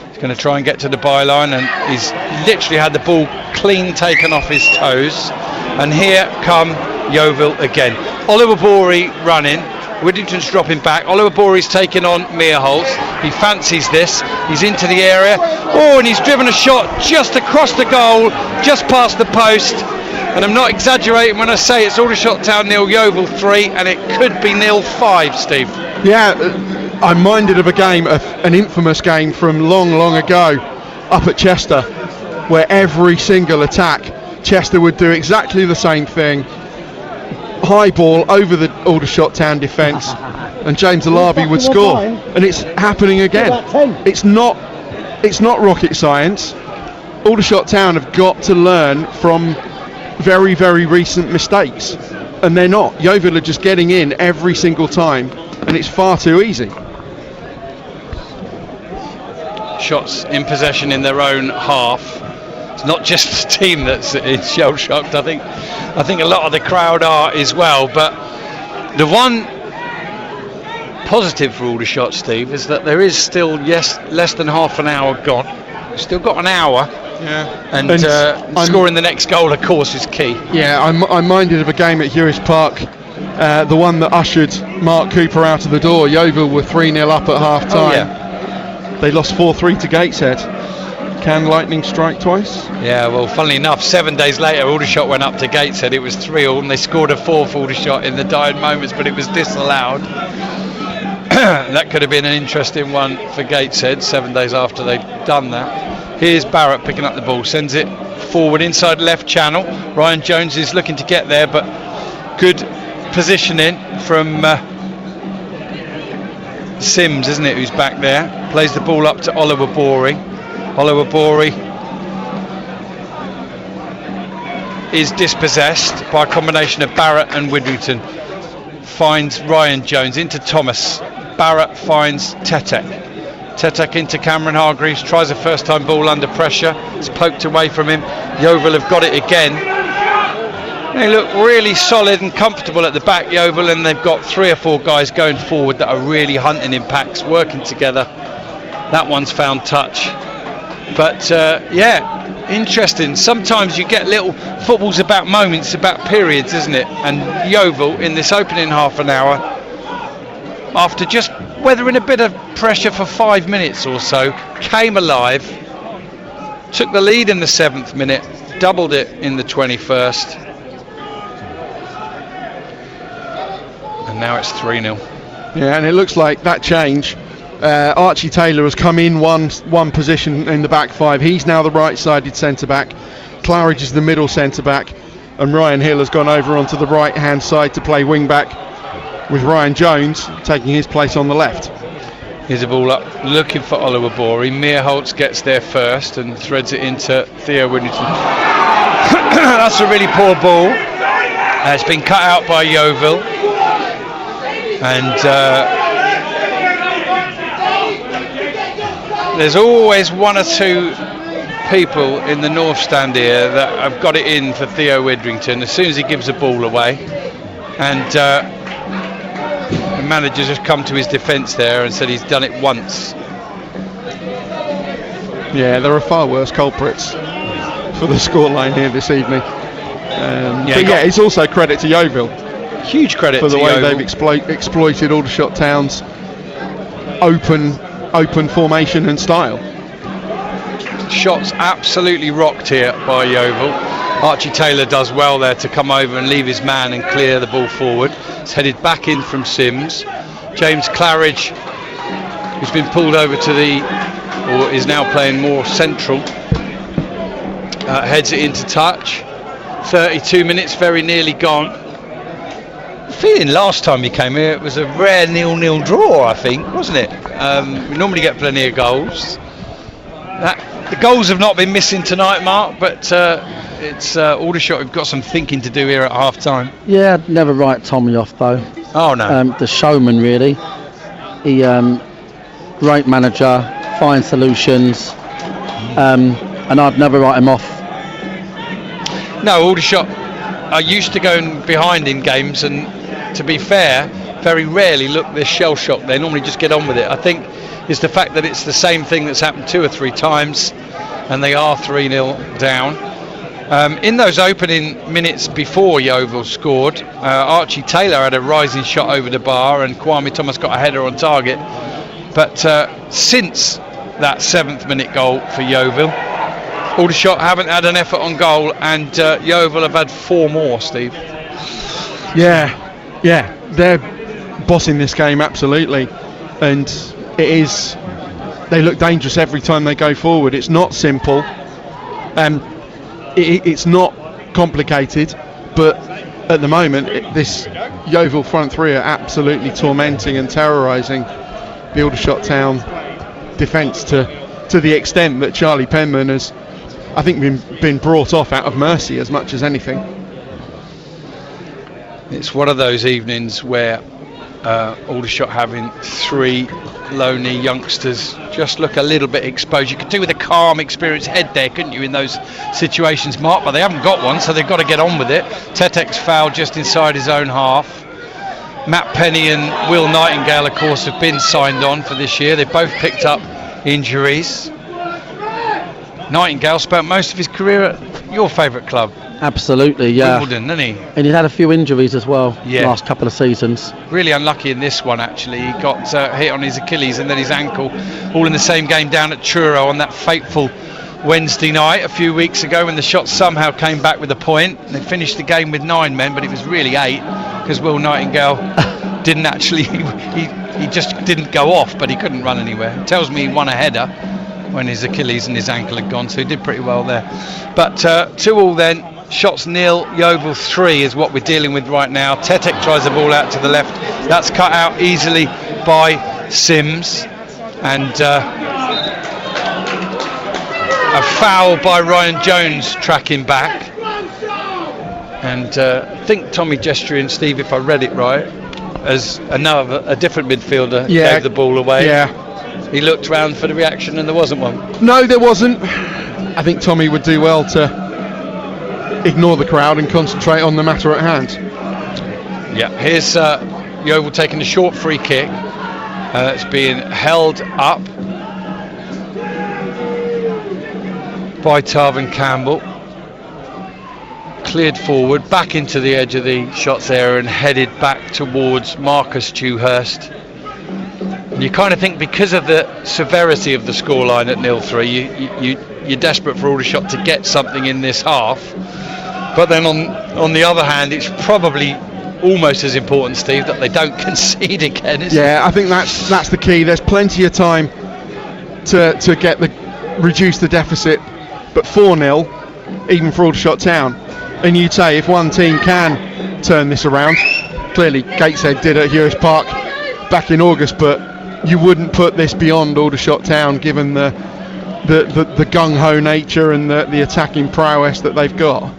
He's going to try and get to the byline, and he's literally had the ball clean taken off his toes. And here come Yeovil again. Oliver Borey running. Widrington's dropping back. Oliver Borey's taking on Meerholz. He fancies this. He's into the area. Oh, and he's driven a shot just across the goal, just past the post. And I'm not exaggerating when I say it's Aldershot Town 0, Yeovil 3, and it could be 0-5, Steve. Yeah, I'm minded of a game, an infamous game from long ago up at Chester, where every single attack Chester would do exactly the same thing. High ball over the Aldershot Town defence, and James Alabi would score. And it's happening again. It's not rocket science. Aldershot Town have got to learn from very recent mistakes, and they're not. Yeovil are just getting in every single time, and it's far too easy. Shots in possession in their own half. It's not just the team that's shell shocked. I think a lot of the crowd are as well. But the one positive for Aldershot, Steve, is that there is still less than half an hour gone. We've still got an hour. Yeah. And scoring the next goal, of course, is key. Yeah, I'm minded of a game at Hewis Park, the one that ushered Mark Cooper out of the door. Yeovil were 3-0 up at half time. Oh, yeah. They lost 4-3 to Gateshead. Can lightning strike twice? Yeah, well, funnily enough, 7 days later, Aldershot went up to Gateshead. It was 3-3, and they scored a fourth Aldershot in the dying moments, but it was disallowed. That could have been an interesting one for Gateshead 7 days after they'd done that. Here's Barrett picking up the ball, sends it forward inside left channel. Ryan Jones is looking to get there, but good positioning from Sims, isn't it, who's back there. Plays the ball up to Oliver Borey. Oliver Borey is dispossessed by a combination of Barrett and Widrington. Finds Ryan Jones into Thomas. Barrett finds Tetek. Tetek into Cameron Hargreaves, tries a first time ball under pressure. It's poked away from him. Yeovil have got it again. They look really solid and comfortable at the back, Yeovil, and they've got 3 or 4 guys going forward that are really hunting in packs, working together. That one's found touch. But yeah, interesting. Sometimes you get little football's about moments, about periods, isn't it? And Yeovil in this opening half an hour, after just weathering a bit of pressure for 5 minutes or so, came alive, took the lead in the 7th minute, doubled it in the 21st, and now it's 3-0. Yeah, and it looks like that change. Archie Taylor has come in one position in the back five. He's now the right-sided centre-back. Claridge is the middle centre-back. and Ryan Hill has gone over onto the right hand side to play wing back, with Ryan Jones taking his place on the left. Here's a ball up, looking for Oliver Borey. Meerholtz gets there first and threads it into Theo Whittington. That's a really poor ball. It's been cut out by Yeovil. And there's always one or two people in the north stand here that have got it in for Theo Widrington as soon as he gives the ball away. And the manager just come to his defence there and said he's done it once. Yeah, there are far worse culprits for the scoreline here this evening. It's also credit to Yeovil. Huge credit for the to way Yeovil. they've exploited Aldershot Town's open formation and style. Shots absolutely rocked here by Yeovil. Archie Taylor does well there to come over and leave his man and clear the ball forward. It's headed back in from Sims. James Claridge, who's been pulled over to or is now playing more central, heads it into touch. 32 minutes, very nearly gone. Feeling last time he came here it was a rare 0-0 draw, I think, wasn't it? We normally get plenty of goals. The goals have not been missing tonight, Mark, but it's Aldershot who've got some thinking to do here at half time. Yeah, I'd never write Tommy off though. Oh no. The showman really. He great manager, fine solutions, and I'd never write him off. No, Aldershot are used to going behind in games, and to be fair, very rarely look this shell shock. They normally just get on with it. I think it's the fact that it's the same thing that's happened 2 or 3 times, and they are 3-0 down. In those opening minutes before Yeovil scored, Archie Taylor had a rising shot over the bar, and Kwame Thomas got a header on target. But since that 7th minute goal for Yeovil, Aldershot haven't had an effort on goal, and Yeovil have had 4 more, Steve. Yeah, they're bossing this game absolutely, and they look dangerous every time they go forward. It's not simple, it's not complicated, but at the moment this Yeovil front three are absolutely tormenting and terrorising the Aldershot Town defence to the extent that Charlie Penman has, I think, been brought off out of mercy as much as anything. It's one of those evenings where Aldershot having 3 lonely youngsters just look a little bit exposed. You could do with a calm, experienced head there, couldn't you, in those situations, Mark? But they haven't got one, so they've got to get on with it. Tetek's foul just inside his own half. Matt Penny and Will Nightingale, of course, have been signed on for this year. They've both picked up injuries. Nightingale spent most of his career at your favourite club. Absolutely, yeah. Wimbledon, didn't he? And he'd had a few injuries as well Yeah. last couple of seasons. Really unlucky in this one, actually. He got hit on his Achilles and then his ankle, all in the same game down at Truro on that fateful Wednesday night a few weeks ago, when the Shots somehow came back with a point. They finished the game with 9 men, but it was really 8, because Will Nightingale didn't actually, he just didn't go off, but he couldn't run anywhere. It tells me he won a header when his Achilles and his ankle had gone, so he did pretty well there. But 2-2 then. Shots 0, Yeovil 3 is what we're dealing with right now. Tetek tries the ball out to the left. That's cut out easily by Sims. And a foul by Ryan Jones tracking back. And I think Tommy gesturing, Steve, if I read it right, as a different midfielder gave the ball away. Yeah. He looked round for the reaction and there wasn't one. No, there wasn't. I think Tommy would do well to ignore the crowd and concentrate on the matter at hand. Yeah, here's Yeovil taking a short free kick. It's being held up by Tarvin Campbell. Cleared forward, back into the edge of the Shots area and headed back towards Marcus Dewhurst. And you kind of think, because of the severity of the scoreline at 0-3, you're desperate for Aldershot to get something in this half. But then on the other hand, it's probably almost as important, Steve, that they don't concede again. I think that's the key. There's plenty of time to reduce the deficit, but 4-0, even for Aldershot Town, And you'd say if one team can turn this around, clearly Gateshead did at Hughes Park back in August, but you wouldn't put this beyond Aldershot Town given the gung-ho nature and the attacking prowess that they've got.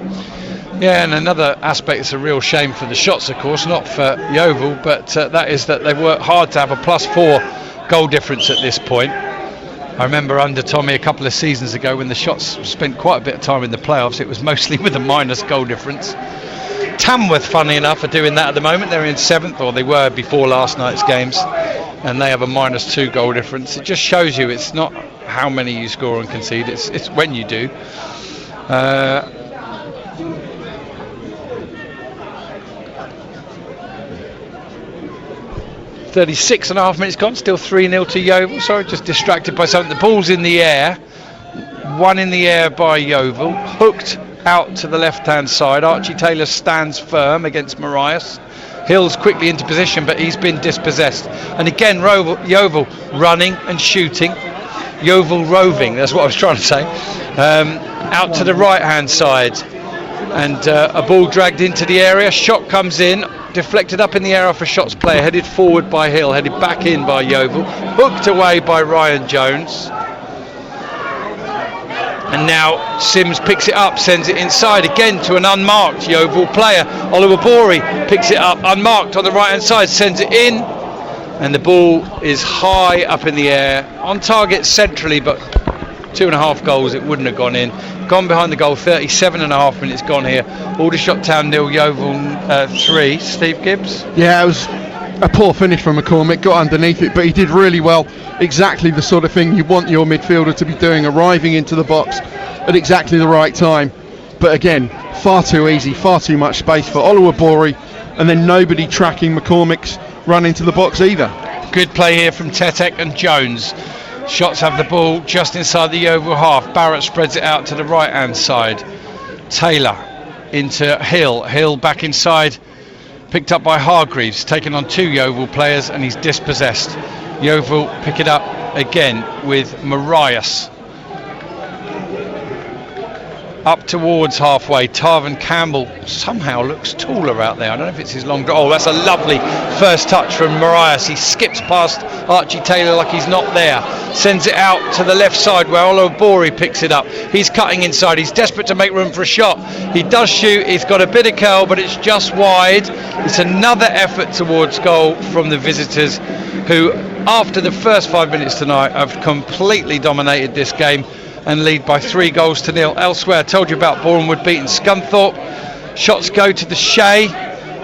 Yeah, and another aspect that's a real shame for the Shots, of course, not for Yeovil, but that is that they've worked hard to have a +4 goal difference at this point. I remember under Tommy a couple of seasons ago when the Shots spent quite a bit of time in the playoffs, it was mostly with a minus goal difference. Tamworth, funnily enough, are doing that at the moment. They're in 7th, or they were before last night's games, and they have a -2 goal difference. It just shows you it's not how many you score and concede, it's when you do. 36.5 minutes gone, still 3-0 to Yeovil. Sorry, just distracted by something. The ball's in the air, one in the air by Yeovil, hooked out to the left-hand side. Archie Taylor stands firm against Marias. Hill's quickly into position, but he's been dispossessed. And again, Yeovil running and shooting. Yeovil roving, that's what I was trying to say. Out to the right-hand side. And a ball dragged into the area. Shot comes in, deflected up in the air off a Shots player, headed forward by Hill, headed back in by Yeovil, hooked away by Ryan Jones. And now Sims picks it up, sends it inside again to an unmarked Yeovil player. Oliver Borey picks it up, unmarked on the right hand side, sends it in, and the ball is high up in the air, on target centrally, but 2.5 goals, it wouldn't have gone in. Gone behind the goal, 37.5 minutes gone here. Aldershot Town 0, Yeovil 3. Steve Gibbs? Yeah, it was a poor finish from McCormick, got underneath it, but he did really well. Exactly the sort of thing you want your midfielder to be doing, arriving into the box at exactly the right time. But again, far too easy, far too much space for Oluwabori, and then nobody tracking McCormick's run into the box either. Good play here from Tetek and Jones. Shots have the ball just inside the Yeovil half. Barrett spreads it out to the right hand side. Taylor into Hill. Hill back inside, picked up by Hargreaves, taken on 2 Yeovil players, and he's dispossessed. Yeovil pick it up again with Marias. Up towards halfway, Tarvin Campbell somehow looks taller out there. I don't know if it's his long... Oh, that's a lovely first touch from Marias. He skips past Archie Taylor like he's not there. Sends it out to the left side where Olobori picks it up. He's cutting inside. He's desperate to make room for a shot. He does shoot. He's got a bit of curl, but it's just wide. It's another effort towards goal from the visitors, who, after the first 5 minutes tonight, have completely dominated this game and lead by 3-0. Elsewhere, I told you about Bournemouth beating Scunthorpe. Shots go to the Shea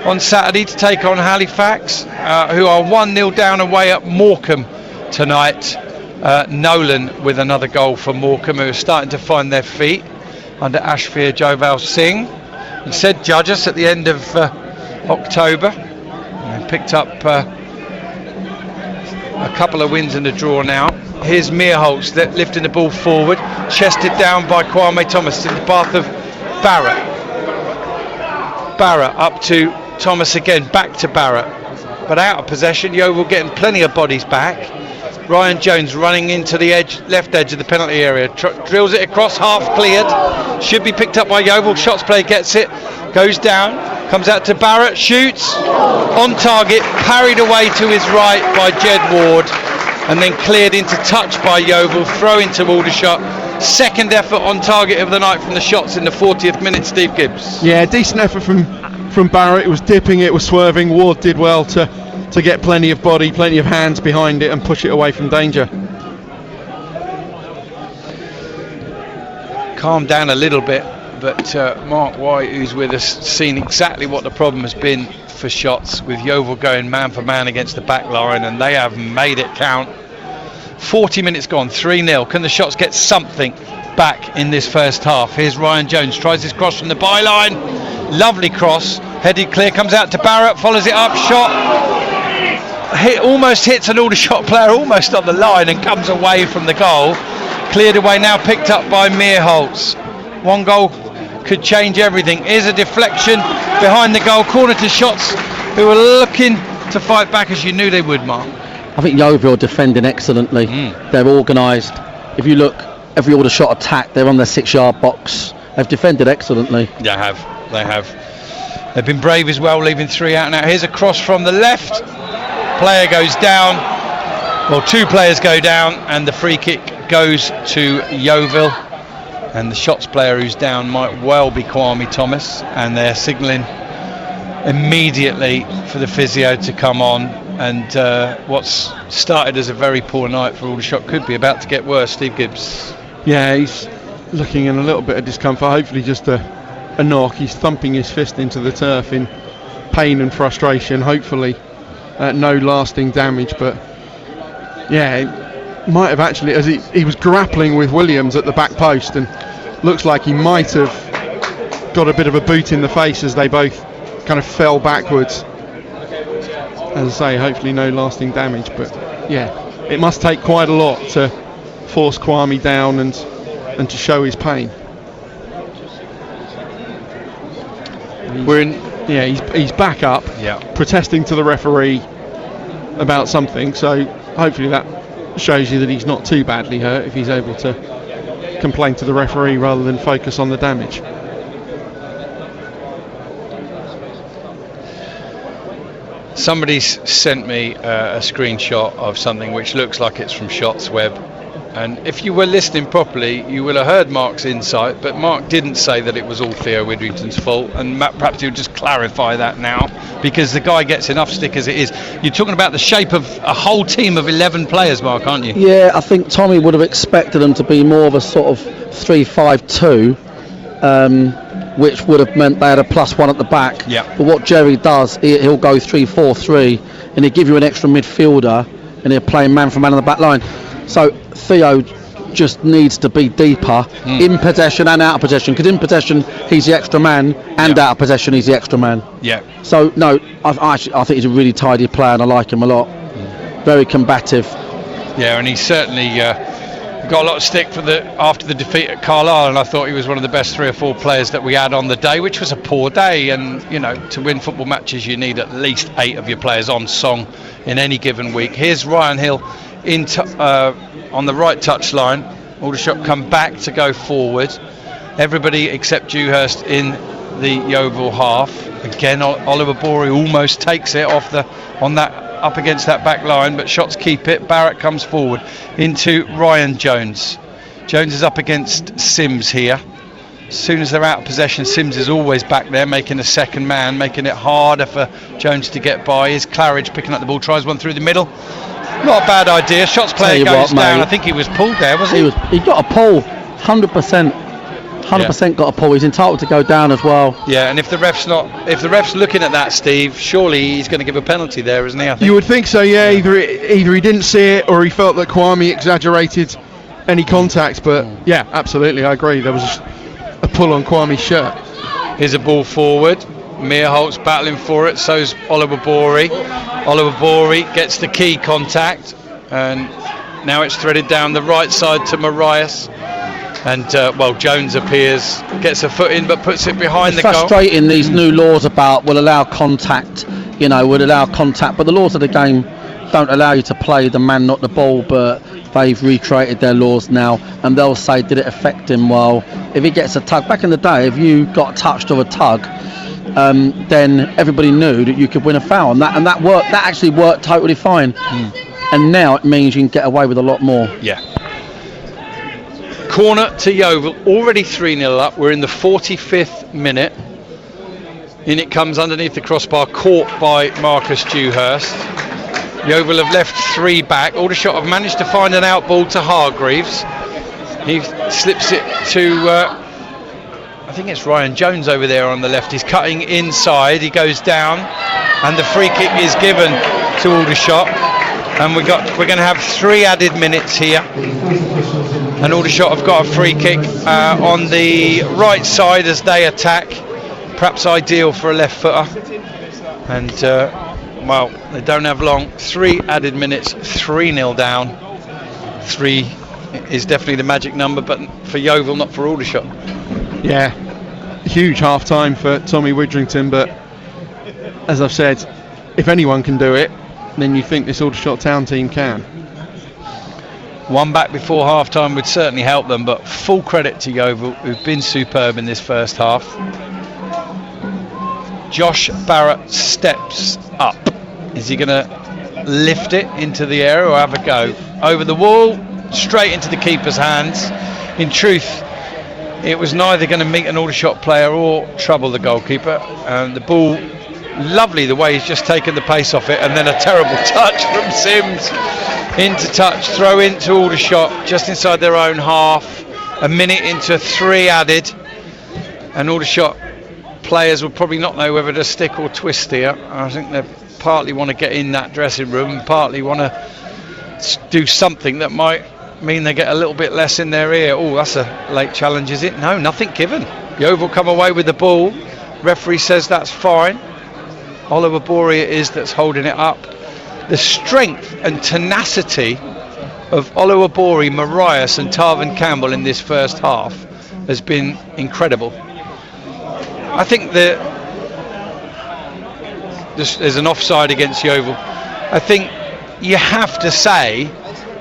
on Saturday to take on Halifax, who are 1-0 down away at Morecambe tonight. Nolan with another goal for Morecambe, who are starting to find their feet under Ashfir Joval Singh. He said judge us at the end of October, and picked up a couple of wins and a draw now. Here's Meerholtz lifting the ball forward, chested down by Kwame Thomas in the path of Barrett. Barrett up to Thomas again, back to Barrett, but out of possession. Yeovil getting plenty of bodies back. Ryan Jones running into the left edge of the penalty area, drills it across, half cleared, should be picked up by Yeovil. Shots player gets it, goes down, comes out to Barrett, shoots on target, parried away to his right by Jed Ward, and then cleared into touch by Yeovil. Throw into Aldershot. Second effort on target of the night from the Shots in the 40th minute. Steve Gibbs. Yeah, decent effort from Barrett. It was dipping, it was swerving. Ward did well to get plenty of body, plenty of hands behind it and push it away from danger. Calm down a little bit, but Mark White, who's with us, seen exactly what the problem has been for Shots, with Yeovil going man for man against the back line, and they have made it count. 40 minutes gone, 3-0. Can the Shots get something back in this first half? Here's Ryan Jones, tries his cross from the byline. Lovely cross, headed clear, comes out to Barrett, follows it up, shot. Almost hits an Aldershot player, almost on the line, and comes away from the goal. Cleared away now, picked up by Meerholtz. One goal could change everything. Here's a deflection behind the goal, corner to Shots, who are looking to fight back as you knew they would, Mark. I think Yeovil are defending excellently. They're organised. If you look, every Aldershot attack, they're on their 6-yard box. They've defended excellently. They have. They have. They've been brave as well, leaving 3 out. Now here's a cross from the left. Player goes down. Well, 2 players go down, and the free kick goes to Yeovil. And the Shots player who's down might well be Kwame Thomas, and they're signalling immediately for the physio to come on. And what's started as a very poor night for Aldershot could be about to get worse. Steve Gibbs. Yeah, he's looking in a little bit of discomfort. Hopefully just a knock. He's thumping his fist into the turf in pain and frustration. Hopefully no lasting damage, but yeah, it might have actually, as he was grappling with Williams at the back post, and looks like he might have got a bit of a boot in the face as they both kind of fell backwards. As I say, hopefully no lasting damage, but yeah, it must take quite a lot to force Kwame down and to show his pain. He's back up, protesting to the referee about something, so hopefully that shows you that he's not too badly hurt if he's able to complain to the referee rather than focus on the damage. Somebody's sent me a screenshot of something which looks like it's from Shots Web, and if you were listening properly you will have heard Mark's insight, but Mark didn't say that it was all Theo Witherington's fault, and perhaps he'll just clarify that now, because the guy gets enough stick as it is. You're talking about the shape of a whole team of 11 players, Mark, aren't you? Yeah, I think Tommy would have expected them to be more of a sort of 3-5-2, which would have meant they had a +1 at the back. Yeah. But what Jerry does, he'll go 3-4-3, and he'll give you an extra midfielder, and he'll play man for man on the back line. So Theo just needs to be deeper in possession and out of possession, because in possession he's the extra man, and out of possession he's the extra man. Yeah. So no, I think he's a really tidy player, and I like him a lot. Very combative. Yeah, and he's certainly got a lot of stick after the defeat at Carlisle, and I thought he was one of the best 3 or 4 players that we had on the day, which was a poor day. And you know, to win football matches you need at least 8 of your players on song in any given week. Here's Ryan Hill on the right touchline. Aldershot come back to go forward. Everybody except Dewhurst in the Yeovil half. Again, Oliver Borey almost takes it up against that back line, but Shots keep it. Barrett comes forward into Ryan Jones. Jones is up against Sims here. As soon as they're out of possession, Sims is always back there, making a second man, making it harder for Jones to get by. Here's Claridge picking up the ball, tries one through the middle. Not a bad idea. Shots player goes down. I think he was pulled there, wasn't he? He got a pull, 100% got a pull. He's entitled to go down as well. Yeah, and if the ref's looking at that, Steve, surely he's going to give a penalty there, isn't he? I think. You would think so, yeah. Either he didn't see it, or he felt that Kwame exaggerated any contact. But yeah, absolutely, I agree. There was a pull on Kwame's shirt. Here's a ball forward. Meerholtz battling for it, so's Oliver Borey. Oliver Borey gets the key contact, and now it's threaded down the right side to Marias. And Jones appears, gets a foot in, but puts it behind the goal. Frustrating, these new laws will allow contact, but the laws of the game don't allow you to play the man, not the ball. But they've recreated their laws now, and they'll say, did it affect him? Well, if he gets a tug, back in the day, if you got touched or a tug, then everybody knew that you could win a foul, and that worked. That actually worked totally fine. And now it means you can get away with a lot more. Yeah. Corner to Yeovil, already 3-0 up. We're in the 45th minute. In it comes underneath the crossbar, caught by Marcus Dewhurst. Yeovil have left 3 back. Aldershot have managed to find an out ball to Hargreaves. He slips it to I think it's Ryan Jones over there on the left. He's cutting inside, he goes down, and the free kick is given to Aldershot, and we're going to have 3 added minutes here. And Aldershot have got a free kick on the right side as they attack, perhaps ideal for a left footer. And they don't have long. 3 added minutes, 3-0 down. 3 is definitely the magic number, but for Yeovil, not for Aldershot. Yeah, huge half time for Tommy Witherington, but as I've said, if anyone can do it, then you think this Aldershot Town team can. 1 back before half time would certainly help them, but full credit to Yeovil, who've been superb in this first half. Josh Barrett steps up. Is he going to lift it into the air or have a go? Over the wall, straight into the keeper's hands. In truth, it was neither going to meet an Aldershot player or trouble the goalkeeper. And the ball, lovely the way he's just taken the pace off it, and then a terrible touch from Sims. Into touch, throw into Aldershot, just inside their own half. A minute into 3 added. And Aldershot players will probably not know whether to stick or twist here. I think they partly want to get in that dressing room and partly want to do something that might mean they get a little bit less in their ear. Oh, that's a late challenge, is it? No, nothing given. Yeovil come away with the ball. Referee says that's fine. Oliver Borey it is that's holding it up. The strength and tenacity of Oliver Borey, Marias and Tarvin Campbell in this first half has been incredible. I think there's an offside against Yeovil. I think you have to say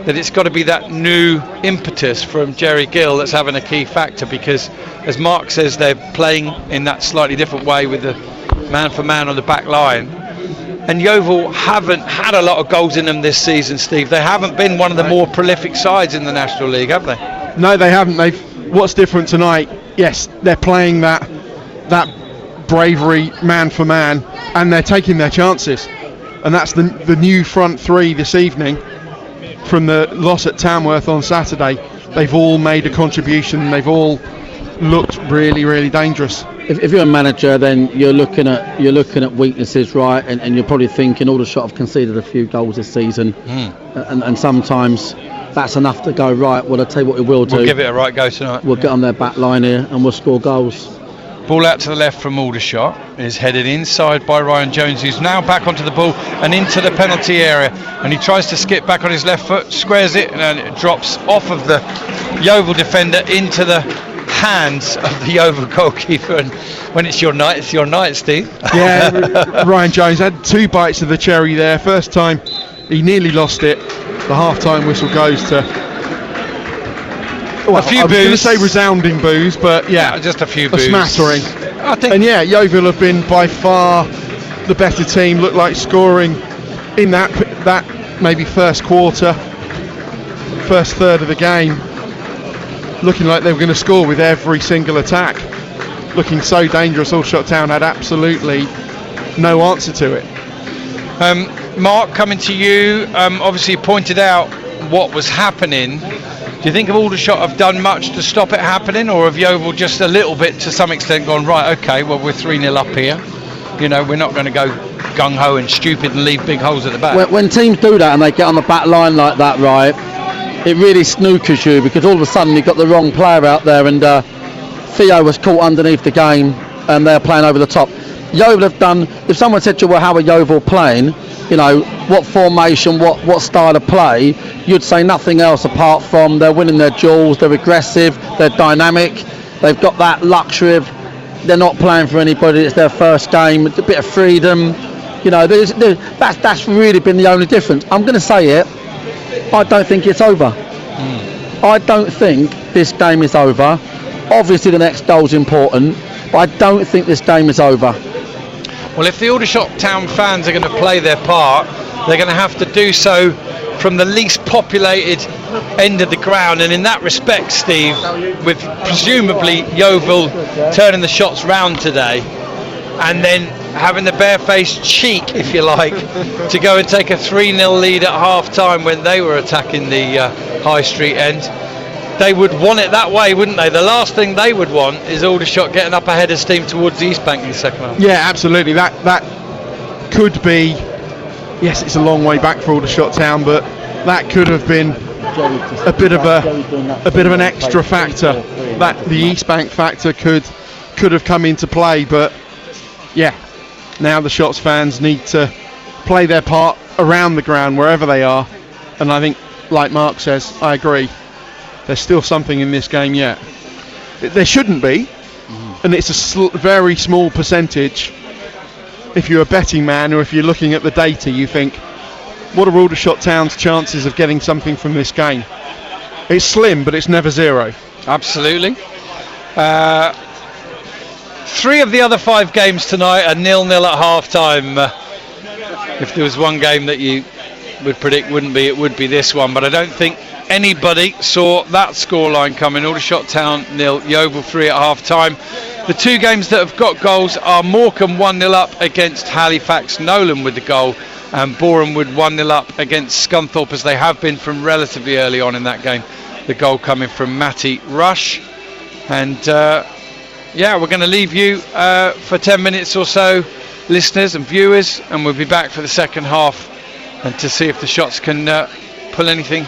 that it's got to be that new impetus from Jerry Gill that's having a key factor, because as Mark says, they're playing in that slightly different way with the man for man on the back line. And Yeovil haven't had a lot of goals in them this season, Steve. They haven't been one of the more prolific sides in the National League, have they? No, they haven't. What's different tonight? Yes, they're playing that bravery man for man, and they're taking their chances. And that's the new front three this evening from the loss at Tamworth on Saturday. They've all made a contribution. They've all looked really, really dangerous. If you're a manager, then you're looking at weaknesses, right? And you're probably thinking Aldershot have conceded a few goals this season, and sometimes that's enough to go, right, well, I'll tell you what we will do. We'll give it a right go tonight. We'll get on their back line here and we'll score goals. Ball out to the left from Aldershot is headed inside by Ryan Jones, who's now back onto the ball and into the penalty area, and he tries to skip back on his left foot, squares it, and it drops off of the Yeovil defender into the hands of the Yeovil goalkeeper. And when it's your night, Steve. Yeah, Ryan Jones had 2 bites of the cherry there. First time he nearly lost it. The half-time whistle goes to a few boos. I was going to say resounding boos, but yeah, just a few boos. A smattering. I think. And yeah, Yeovil have been by far the better team. Looked like scoring in that maybe first quarter, first third of the game. Looking like they were going to score with every single attack. Looking so dangerous. Aldershot Town had absolutely no answer to it. Mark, coming to you, obviously you pointed out what was happening. Do you think Aldershot have done much to stop it happening, or have Yeovil just a little bit to some extent gone, right, okay, well, we're 3-0 up here, you know, we're not going to go gung-ho and stupid and leave big holes at the back? When teams do that and they get on the back line like that, right, it really snookers you, because all of a sudden you've got the wrong player out there, and Theo was caught underneath the game and they're playing over the top. Yeovil have done, if someone said to you, well, how are Yeovil playing, you know, what formation, what style of play, you'd say nothing else apart from they're winning their duels, they're aggressive, they're dynamic, they've got that luxury of they're not playing for anybody, it's their first game, it's a bit of freedom, you know, that's really been the only difference. I'm going to say it, I don't think it's over. I don't think this game is over. Obviously the next goal's important, but I don't think this game is over. Well, if the Aldershot Town fans are going to play their part, they're going to have to do so from the least populated end of the ground, and in that respect, Steve, with presumably Yeovil turning the shots round today and then having the barefaced cheek, if you like, to go and take a 3-0 lead at half time when they were attacking the High Street end, they would want it that way, wouldn't they? The last thing they would want is Aldershot getting up ahead of steam towards the East Bank in the second half. Yeah, absolutely. That could be, yes, it's a long way back for Aldershot Town, but that could have been a bit of an extra factor. That the East Bank factor could have come into play, but yeah, now the Shots fans need to play their part around the ground wherever they are, and I think, like Mark says, I agree. There's still something in this game yet. There shouldn't be, and it's a very small percentage. If you're a betting man or if you're looking at the data, you think, what are Aldershot Town's chances of getting something from this game? It's slim, but it's never zero. Absolutely. 3 of the other 5 games tonight are 0-0 at half time. If there was one game that you would predict wouldn't be, it would be this one, but I don't think anybody saw that scoreline coming. Aldershot Town 0, Yeovil 3 at half time. The 2 games that have got goals are Morecambe 1-0 up against Halifax, Nolan with the goal, and Borehamwood 1-0 up against Scunthorpe, as they have been from relatively early on in that game. The goal coming from Matty Rush. And we're going to leave you for 10 minutes or so, listeners and viewers, and we'll be back for the second half and to see if the Shots can pull anything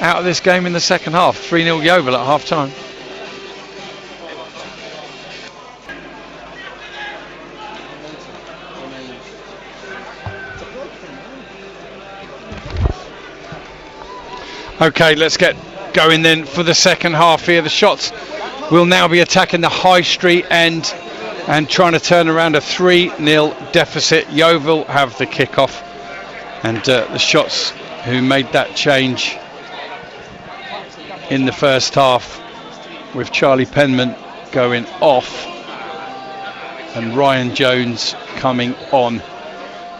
out of this game in the second half. 3-0 Yeovil at half time. Okay, let's get going then for the second half here. The Shots will now be attacking the High Street end and trying to turn around a 3-0 deficit. Yeovil have the kick-off, and the Shots, who made that change in the first half with Charlie Penman going off and Ryan Jones coming on.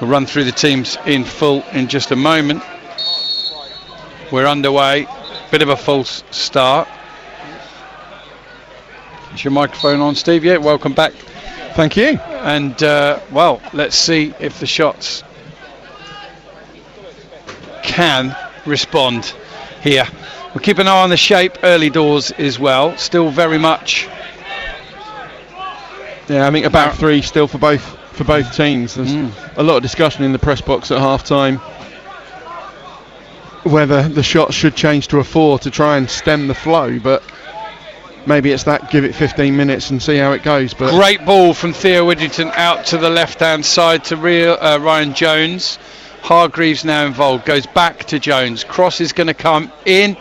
We'll run through the teams in full in just a moment. We're underway. Bit of a false start. Is your microphone on, Steve? Yeah, welcome back. Thank you. And let's see if the Shots can respond here. We'll keep an eye on the shape early doors as well. Still very much. Yeah, I think a back 3 still for both teams. There's a lot of discussion in the press box at half time whether the Shots should change to a 4 to try and stem the flow, but maybe it's that, give it 15 minutes and see how it goes. But great ball from Theo Widgerton out to the left hand side to Ryan Jones. Hargreaves now involved, goes back to Jones. Cross is going to come in,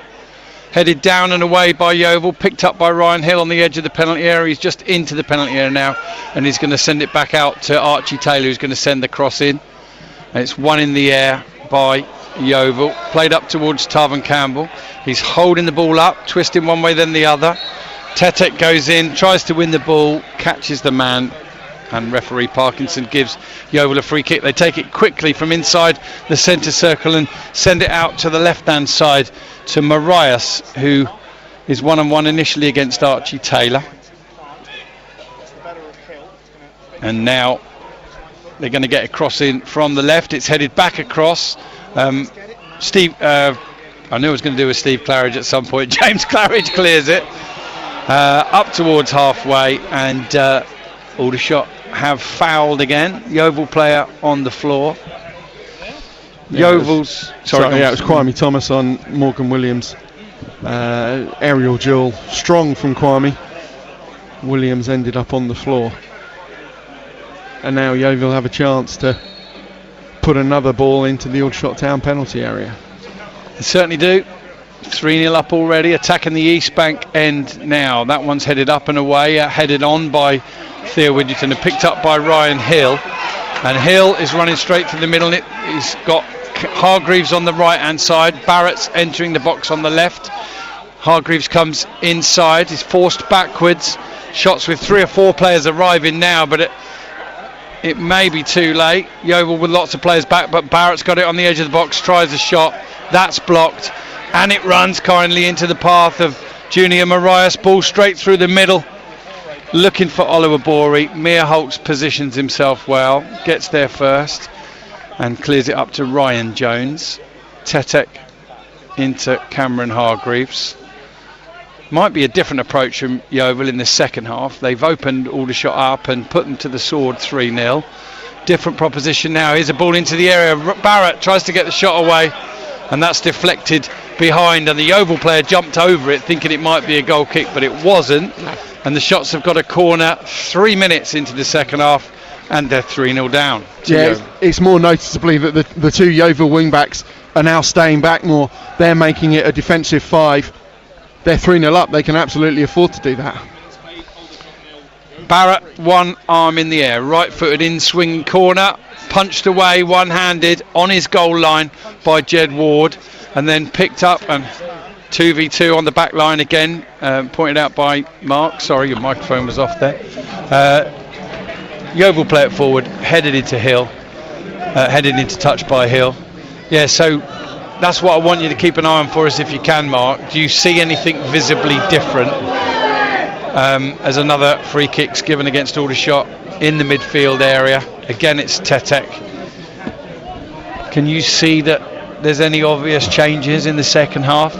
headed down and away by Yeovil, picked up by Ryan Hill on the edge of the penalty area. He's just into the penalty area now, and he's going to send it back out to Archie Taylor, who's going to send the cross in. And it's one in the air by Yeovil, played up towards Tarvin Campbell. He's holding the ball up, twisting one way then the other. Tetek goes in, tries to win the ball, catches the man, and referee Parkinson gives Yeovil a free kick. They take it quickly from inside the centre circle and send it out to the left hand side to Marias, who is 1-on-1 initially against Archie Taylor. And now they're going to get a cross in from the left. It's headed back across. Steve, I knew I was going to do a Steve Claridge at some point. James Claridge clears it up towards halfway, and Aldershot have fouled again. Yeovil player on the floor. Yeovil's it was Kwame Thomas on Morgan Williams. Aerial duel, strong from Kwame. Williams ended up on the floor, and now Yeovil have a chance to put another ball into the Aldershot Town penalty area. They certainly do. 3-0 up already, attacking the East Bank end now. That one's headed up and away, headed on by Theo Widgerton and picked up by Ryan Hill. And Hill is running straight through the middle. He's got Hargreaves on the right hand side. Barrett's entering the box on the left. Hargreaves comes inside. He's forced backwards. Shots with 3 or 4 players arriving now, but it may be too late. Yeovil with lots of players back, but Barrett's got it on the edge of the box, tries a shot. That's blocked. And it runs kindly into the path of Junior Marias. Ball straight through the middle, looking for Oliver Borey. Mia Holtz positions himself well, gets there first and clears it up to Ryan Jones. Tetek into Cameron Hargreaves. Might be a different approach from Yeovil in the second half. They've opened Aldershot up and put them to the sword 3-0. Different proposition now. Here's a ball into the area. Barrett tries to get the shot away, and that's deflected behind, and the Yeovil player jumped over it thinking it might be a goal kick, but it wasn't. And the Shots have got a corner 3 minutes into the second half, and they're 3-0 down. Yeah, it's more noticeably that the 2 Yeovil wing-backs are now staying back more. They're making it a defensive 5. They're 3-0 up. They can absolutely afford to do that. Barrett, one arm in the air, right-footed in swinging corner, punched away one-handed on his goal line by Jed Ward, and then picked up and 2v2 on the back line again, pointed out by Mark. Sorry, your microphone was off there. Yeovil play it forward, headed into Hill, headed into touch by Hill. Yeah, so that's what I want you to keep an eye on for us if you can, Mark. Do you see anything visibly different as another free kick's given against Aldershot in the midfield area? Again, it's Tetek. Can you see that there's any obvious changes in the second half?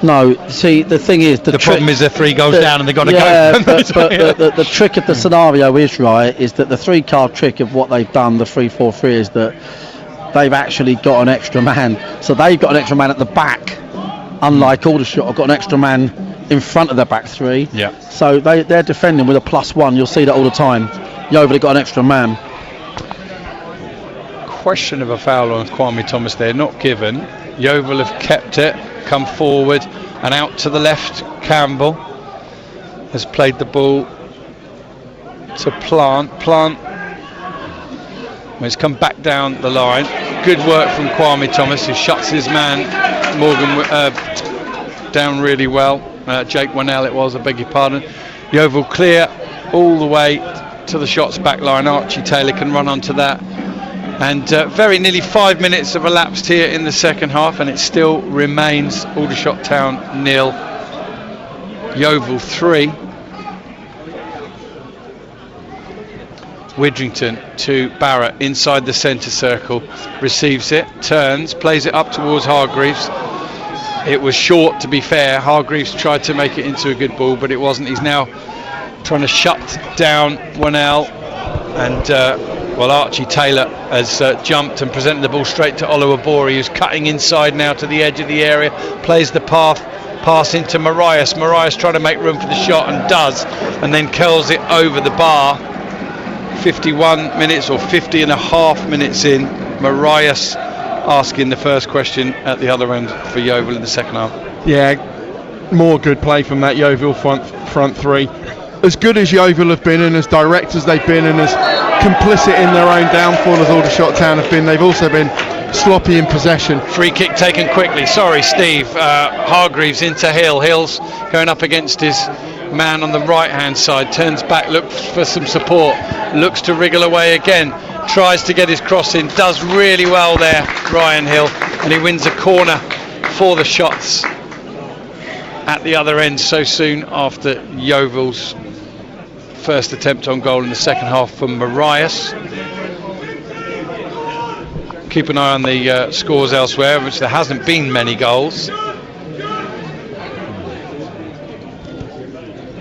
No, see, the thing is... The problem is they're 3 goals down and they've got to go. But the trick of the scenario is, right, is that the 3-card trick of what they've done, the 3-4-3, is that they've actually got an extra man. So they've got an extra man at the back, unlike Aldershot have got an extra man in front of their back 3. Yeah. So they're defending with a +1. You'll see that all the time. Yeovil have got an extra man. Question of a foul on Kwame Thomas there, not given. Yeovil have kept it, come forward and out to the left. Campbell has played the ball to Plant. It's come back down the line. Good work from Kwame Thomas, who shuts his man Morgan down really well. Jake Winnell it was, I beg your pardon. Yeovil clear all the way to the Shots back line. Archie Taylor can run onto that. And very nearly 5 minutes have elapsed here in the second half, and it still remains Aldershot Town 0, Yeovil 3. Widrington to Barrett inside the centre circle, receives it, turns, plays it up towards Hargreaves. It was short, to be fair. Hargreaves tried to make it into a good ball, but it wasn't. He's now trying to shut down Winnell, and Archie Taylor has jumped and presented the ball straight to Oluwabori, who's cutting inside now to the edge of the area, plays the pass into Marias. Marias trying to make room for the shot and does, and then curls it over the bar. 51 minutes or 50 and a half minutes in, Marias asking the first question at the other end for Yeovil in the second half. Yeah, more good play from that Yeovil front 3. As good as Yeovil have been, and as direct as they've been, and as complicit in their own downfall as Aldershot Town have been, they've also been sloppy in possession. Free kick taken quickly. Sorry, Steve. Hargreaves into Hill. Hill's going up against his man on the right hand side, turns back, looks for some support, looks to wriggle away again, tries to get his cross in, does really well there, Ryan Hill, and he wins a corner for the Shots at the other end so soon after Yeovil's first attempt on goal in the second half from Marias. Keep an eye on the scores elsewhere, which there hasn't been many goals.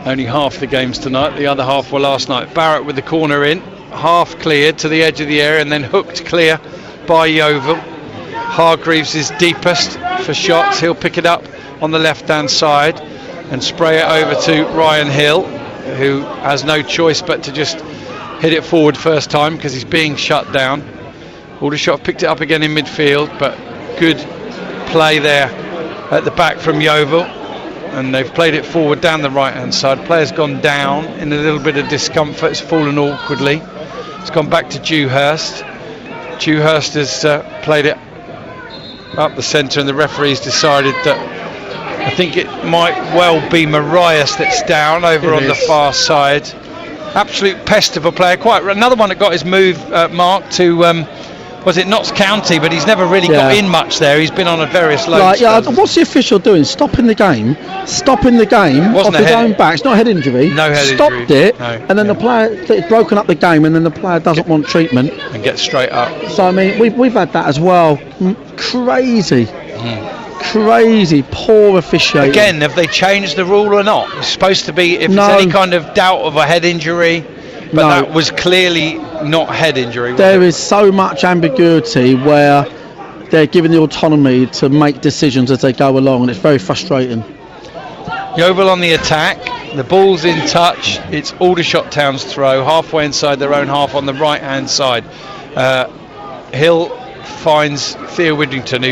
Only half the games tonight, the other half were last night. Barrett with the corner in, half cleared to the edge of the area and then hooked clear by Yeovil. Hargreaves is deepest for Shots. He'll pick it up on the left hand side and spray it over to Ryan Hill, who has no choice but to just hit it forward first time because he's being shut down. Aldershot picked it up again in midfield, but good play there at the back from Yeovil, and they've played it forward down the right hand side. Player's gone down in a little bit of discomfort, it's fallen awkwardly. It's gone back to Dewhurst. Dewhurst has played it up the centre, and the referee's decided that I think it might well be Marias that's down over on the far side. Absolute pest of a player. Quite another one that got his move, Mark, to was it Notts County, but he's never really got in much there. He's been on a various loans. Right, yeah. What's the official doing? Stopping the game off his own back. It's not a head injury. No head injury. Stopped it, and then the player, it's broken up the game, and then the player doesn't want treatment and gets straight up. So I mean, we've had that as well. Crazy. Crazy, poor officiating. Again, have they changed the rule or not? It's supposed to be if there's any kind of doubt of a head injury, but that was clearly not head injury. There is so much ambiguity where they're given the autonomy to make decisions as they go along, and it's very frustrating. Yeovil on the attack, the ball's in touch, it's Aldershot Town's throw, halfway inside their own half on the right hand side. Hill finds Theo Widrington,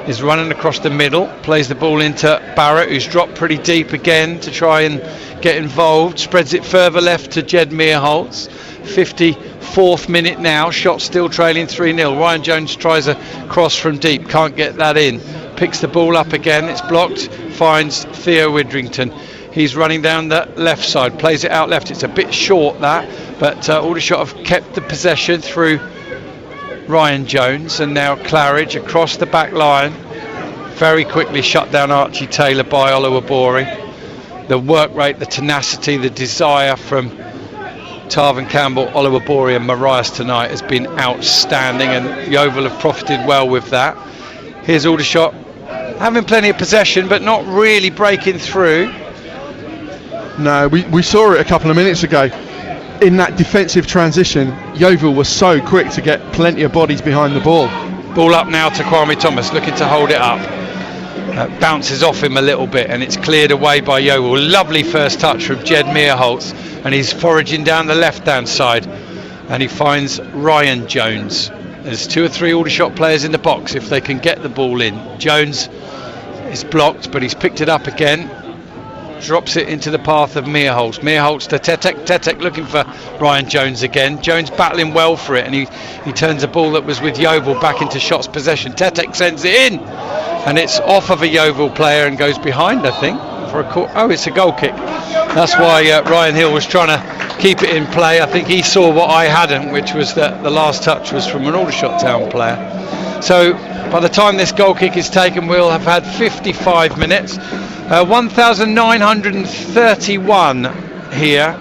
who is running across the middle, plays the ball into Barrett, who's dropped pretty deep again to try and get involved, spreads it further left to Jed Meerholtz. 54th minute now, Shot still trailing 3-0. Ryan Jones tries a cross from deep, can't get that in, picks the ball up again, it's blocked, finds Theo Widrington. He's running down the left side, plays it out left, it's a bit short that, but Aldershot have kept the possession through Ryan Jones, and now Claridge across the back line, very quickly shut down Archie Taylor by Oluwabori. The work rate, the tenacity, the desire from Tarvin Campbell, Oluwabori and Marias tonight has been outstanding, and Yeovil have profited well with that. Here's Aldershot having plenty of possession but not really breaking through. No, we saw it a couple of minutes ago. In that defensive transition, Yeovil was so quick to get plenty of bodies behind the ball. Ball up now to Kwame Thomas, looking to hold it up. Bounces off him a little bit and it's cleared away by Yeovil. Lovely first touch from Jed Meerholtz, and he's foraging down the left-hand side and he finds Ryan Jones. There's 2 or 3 Aldershot players in the box if they can get the ball in. Jones is blocked, but he's picked it up again. Drops it into the path of Meerholtz. Meerholtz to Tetek. Tetek looking for Ryan Jones again. Jones battling well for it, and he turns a ball that was with Yeovil back into Shot's possession. Tetek sends it in, and it's off of a Yeovil player and goes behind, I think, for a it's a goal kick. That's why Ryan Hill was trying to keep it in play. I think he saw what I hadn't, which was that the last touch was from an Aldershot Town player. So by the time this goal kick is taken, we'll have had 55 minutes. 1,931 here,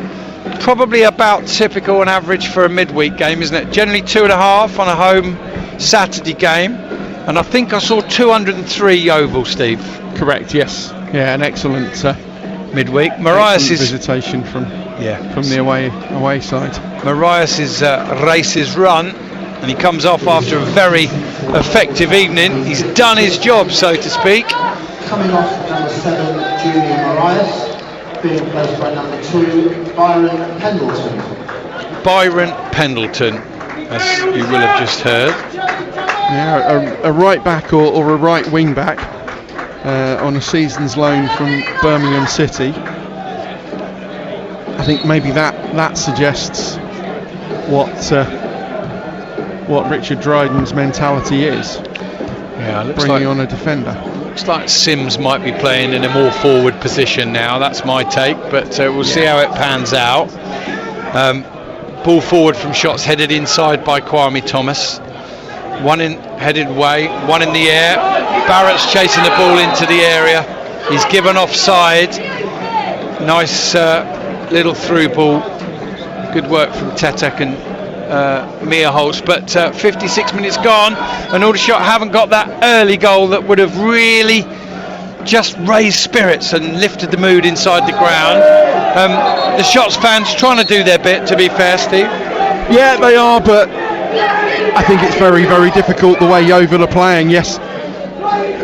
probably about typical and average for a midweek game, isn't it? Generally 2.5 on a home Saturday game, and I think I saw 203 Yeovil, Steve. Correct, yes. Yeah, an excellent midweek. Marias' visitation from the away side. Marias' race is run, and he comes off after a very effective evening. He's done his job, so to speak. Coming off number 7, Junior Marias, being replaced by number 2, Byron Pendleton. Byron Pendleton, as you will have just heard. Yeah, a right back or a right wing back on a season's loan from Birmingham City. I think maybe that suggests what Richard Dryden's mentality is. Yeah, looks bringing like on a defender. Looks like Sims might be playing in a more forward position now. That's my take, but we'll see how it pans out. Ball forward from Shots, headed inside by Kwame Thomas. One headed away, one in the air. Barrett's chasing the ball into the area. He's given offside. Nice little through ball. Good work from Tetek and Meerholtz, but 56 minutes gone, and Aldershot haven't got that early goal that would have really just raised spirits and lifted the mood inside the ground. The Shots fans trying to do their bit, to be fair, Steve. Yeah, they are, but I think it's very, very difficult the way Yeovil are playing. Yes,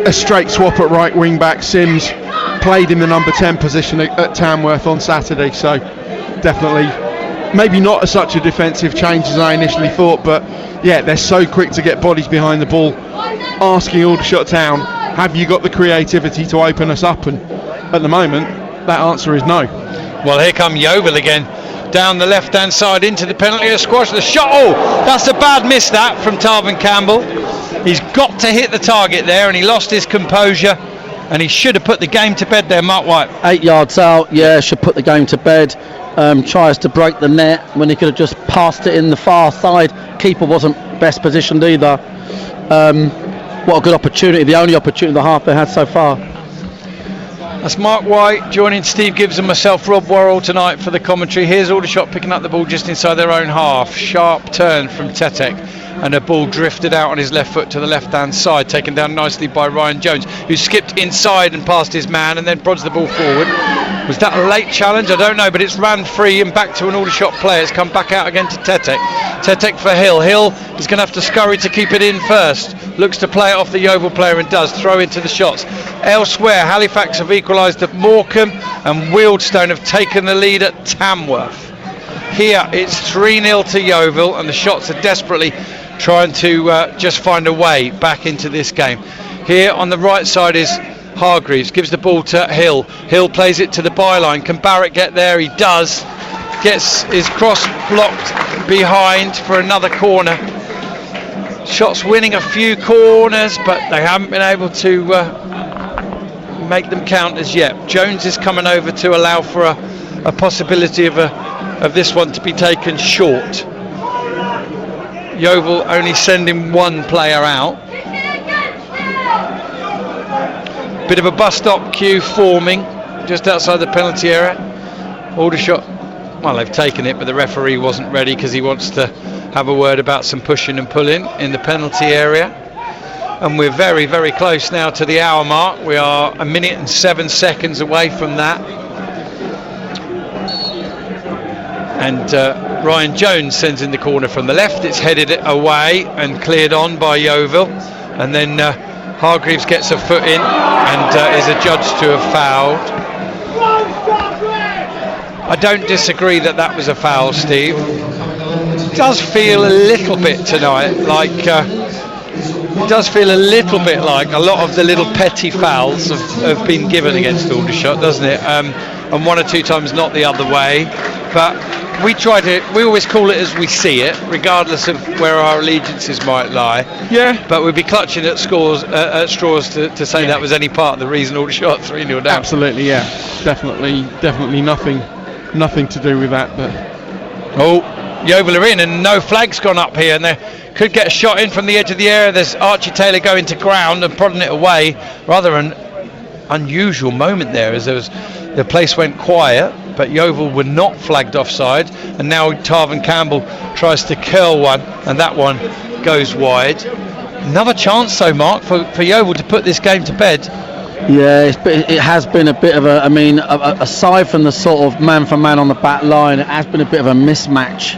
a straight swap at right wing back. Sims played in the number 10 position at Tamworth on Saturday, so definitely maybe not such a defensive change as I initially thought, but yeah, they're so quick to get bodies behind the ball. Asking Aldershot Town, have you got the creativity to open us up? And at the moment, that answer is no. Well, here come Yeovil again, down the left-hand side into the penalty area, squash the shot. Oh, that's a bad miss that from Tarvin Campbell. He's got to hit the target there, and he lost his composure, and he should have put the game to bed there, Mark White. 8 yards out, yeah, should put the game to bed. Tries to break the net when he could have just passed it in the far side. Keeper wasn't best positioned either. What a good opportunity, the only opportunity of the half they had so far. That's Mark White joining Steve Gibbs and myself, Rob Worrell, tonight for the commentary. Here's Aldershot picking up the ball just inside their own half. Sharp turn from Tetek, and a ball drifted out on his left foot to the left-hand side, taken down nicely by Ryan Jones, who skipped inside and past his man and then prods the ball forward. Was that a late challenge? I don't know, but it's ran free and back to an Aldershot player. It's come back out again to Tetek. Tetek for Hill. Hill is going to have to scurry to keep it in first. Looks to play it off the Yeovil player and does. Throw into the Shots. Elsewhere, Halifax have equalised at Morecambe, and Wealdstone have taken the lead at Tamworth. Here it's 3-0 to Yeovil, and the Shots are desperately trying to just find a way back into this game. Here on the right side is Hargreaves, gives the ball to Hill. Hill plays it to the byline. Can Barrett get there? He does. Gets his cross blocked behind for another corner. Shots winning a few corners, but they haven't been able to make them count as yet. Jones is coming over to allow for a possibility of this one to be taken short. Yeovil only sending one player out. Bit of a bus stop queue forming just outside the penalty area. Aldershot, well, they've taken it, but the referee wasn't ready because he wants to have a word about some pushing and pulling in the penalty area. And we're very, very close now to the hour mark. We are 1 minute and 7 seconds away from that. And Ryan Jones sends in the corner from the left. It's headed away and cleared on by Yeovil. And then Hargreaves gets a foot in and is adjudged to have fouled. I don't disagree that was a foul, Steve. It does feel a little bit tonight like it does feel a little bit like a lot of the little petty fouls have been given against Aldershot, doesn't it? And one or two times not the other way. But we always call it as we see it, regardless of where our allegiances might lie. Yeah. But we'd be clutching at straws to say that was any part of the reason Aldershot 3-0 down. Absolutely, yeah. Definitely nothing to do with that. But Yeovil are in, and no flag's gone up here, and they could get a shot in from the edge of the area. There's Archie Taylor going to ground and prodding it away. Rather an unusual moment there, as the place went quiet, but Yeovil were not flagged offside, and now Tarvin Campbell tries to curl one, and that one goes wide. Another chance though, Mark, for Yeovil to put this game to bed. Yeah, it has been a bit of aside from the sort of man for man on the back line, it has been a bit of a mismatch,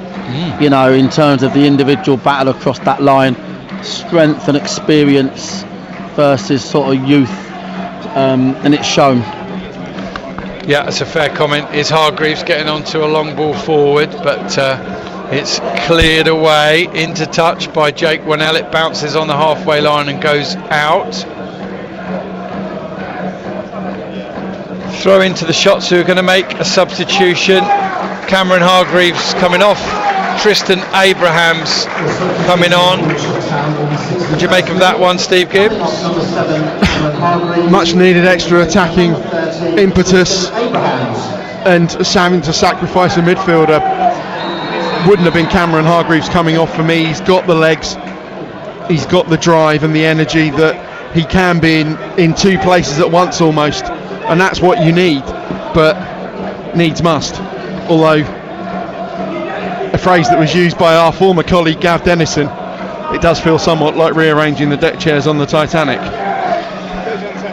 you know, in terms of the individual battle across that line, strength and experience versus sort of youth, and it's shown. Yeah, that's a fair comment. Is Hargreaves getting onto a long ball forward, but it's cleared away into touch by Jake Winnell. It bounces on the halfway line and goes out. Throw into the shots who are going to make a substitution. Cameron Hargreaves coming off. Tristan Abrahams coming on. What do you make of that one, Steve Gibbs? Much needed extra attacking impetus, and having to sacrifice a midfielder wouldn't have been Cameron Hargreaves coming off for me. He's got the legs, he's got the drive and the energy that he can be in two places at once almost, and that's what you need, but needs must. Although a phrase that was used by our former colleague Gav Dennison, it does feel somewhat like rearranging the deck chairs on the Titanic.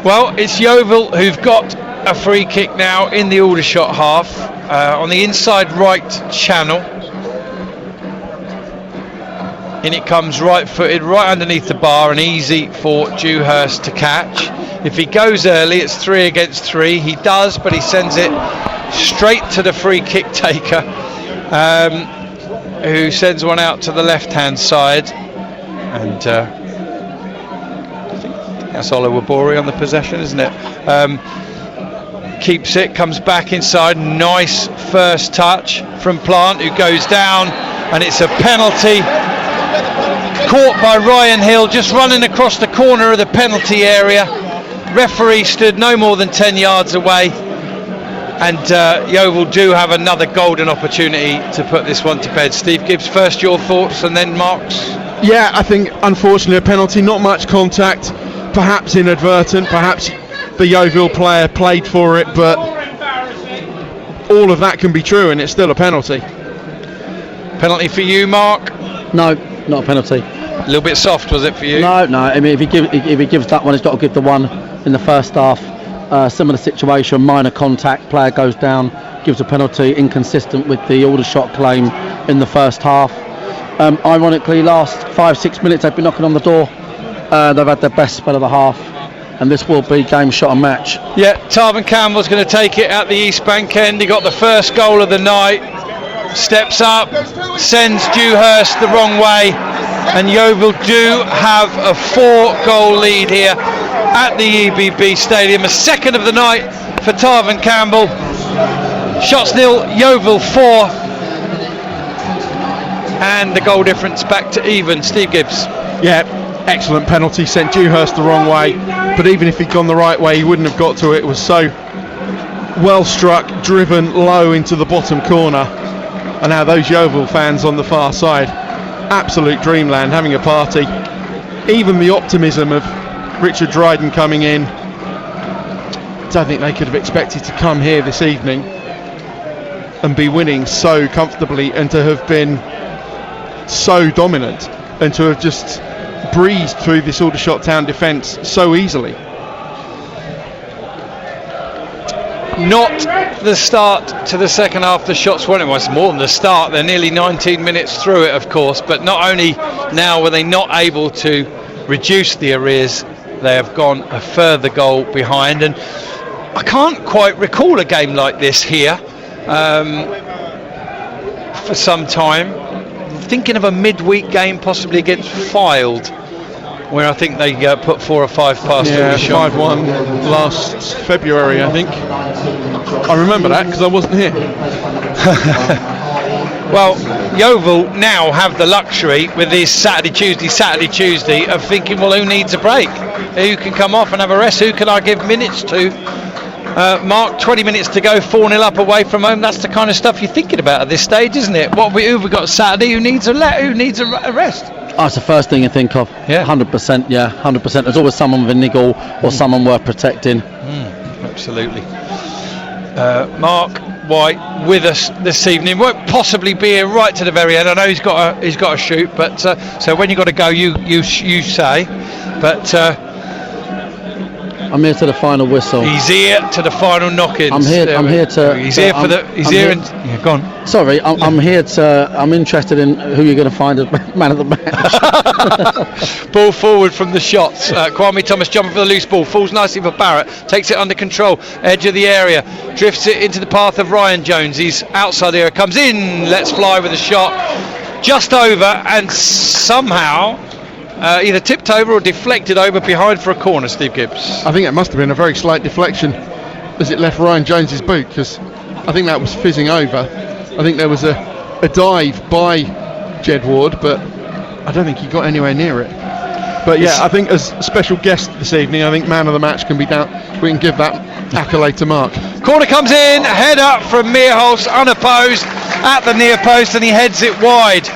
Well, it's Yeovil who've got a free kick now in the Aldershot half, on the inside right channel. In it comes right footed, right underneath the bar, and easy for Dewhurst to catch. If he goes early, it's 3 against 3. He does, but he sends it straight to the free kick taker, who sends one out to the left hand side. And I think that's Oliver Borey on the possession, isn't it? Keeps it, comes back inside. Nice first touch from Plant, who goes down, and it's a penalty. Caught by Ryan Hill, just running across the corner of the penalty area. Referee stood no more than 10 yards away, and Yeovil do have another golden opportunity to put this one to bed. Steve Gibbs, first your thoughts and then Mark's. Yeah, I think unfortunately a penalty, not much contact, perhaps inadvertent, perhaps the Yeovil player played for it, but all of that can be true and it's still a penalty. Penalty for you, Mark? No, not a penalty. A little bit soft, was it for you? No. I mean, if he gives that one, he's got to give the one in the first half. Similar situation, minor contact, player goes down, gives a penalty, inconsistent with the Aldershot claim in the first half. Ironically, last 5-6 minutes they've been knocking on the door. They've had their best spell of the half, and this will be game, shot and match. Yeah, Tarvin Campbell's going to take it at the East Bank end. He got the first goal of the night. steps up, sends Dewhurst the wrong way, and Yeovil do have a 4-goal lead here at the EBB Stadium. A second of the night for Tarvin Campbell. Shots nil, Yeovil 4, and the goal difference back to even. Steve Gibbs. Yeah, excellent penalty, sent Dewhurst the wrong way, but even if he'd gone the right way he wouldn't have got to it. It was so well struck, driven low into the bottom corner, and now those Yeovil fans on the far side, absolute dreamland, having a party. Even the optimism of Richard Dryden coming in, don't think they could have expected to come here this evening and be winning so comfortably, and to have been so dominant, and to have just breezed through this Aldershot Town defence so easily. Not the start to the second half. The shots weren't, it was more than the start. They're nearly 19 minutes through it, of course, but not only now were they not able to reduce the arrears, they have gone a further goal behind. And I can't quite recall a game like this here for some time. I'm thinking of a midweek game possibly against Fylde, where I think they put 4 or 5 past. Yeah, 5-1 last February, I think. I remember that because I wasn't here. Well, Yeovil now have the luxury with this Saturday, Tuesday of thinking, well, who needs a break? Who can come off and have a rest? Who can I give minutes to? Mark, 20 minutes to go, 4-0 up away from home. That's the kind of stuff you're thinking about at this stage, isn't it? Who have we got Saturday? Who needs a rest? That's the first thing you think of. Yeah. 100%. Yeah, 100%. There's always someone with a niggle or someone worth protecting. Absolutely. Mark White with us this evening. Won't possibly be here right to the very end. I know he's got to shoot, but so when you got to go, you say. But I'm here to the final whistle. he's here to the final knock-ins. I'm here to. He's here for the. He's here. Yeah, go on. Sorry, I'm here to. I'm interested in who you're going to find as man of the match. Ball forward from the shots. Kwame Thomas jumping for the loose ball. Falls nicely for Barrett. Takes it under control. Edge of the area. Drifts it into the path of Ryan Jones. He's outside the area. Comes in. Lets fly with a shot. Just over, and somehow either tipped over or deflected over behind for a corner. Steve Gibbs. I think it must have been a very slight deflection as it left Ryan Jones's boot, because I think that was fizzing over. I think there was a dive by Jed Ward, but I don't think he got anywhere near it. But yeah, I think as a special guest this evening, I think man of the match can be down. We can give that accolade to Mark. Corner comes in, head up from Meerholz, unopposed at the near post, and he heads it wide.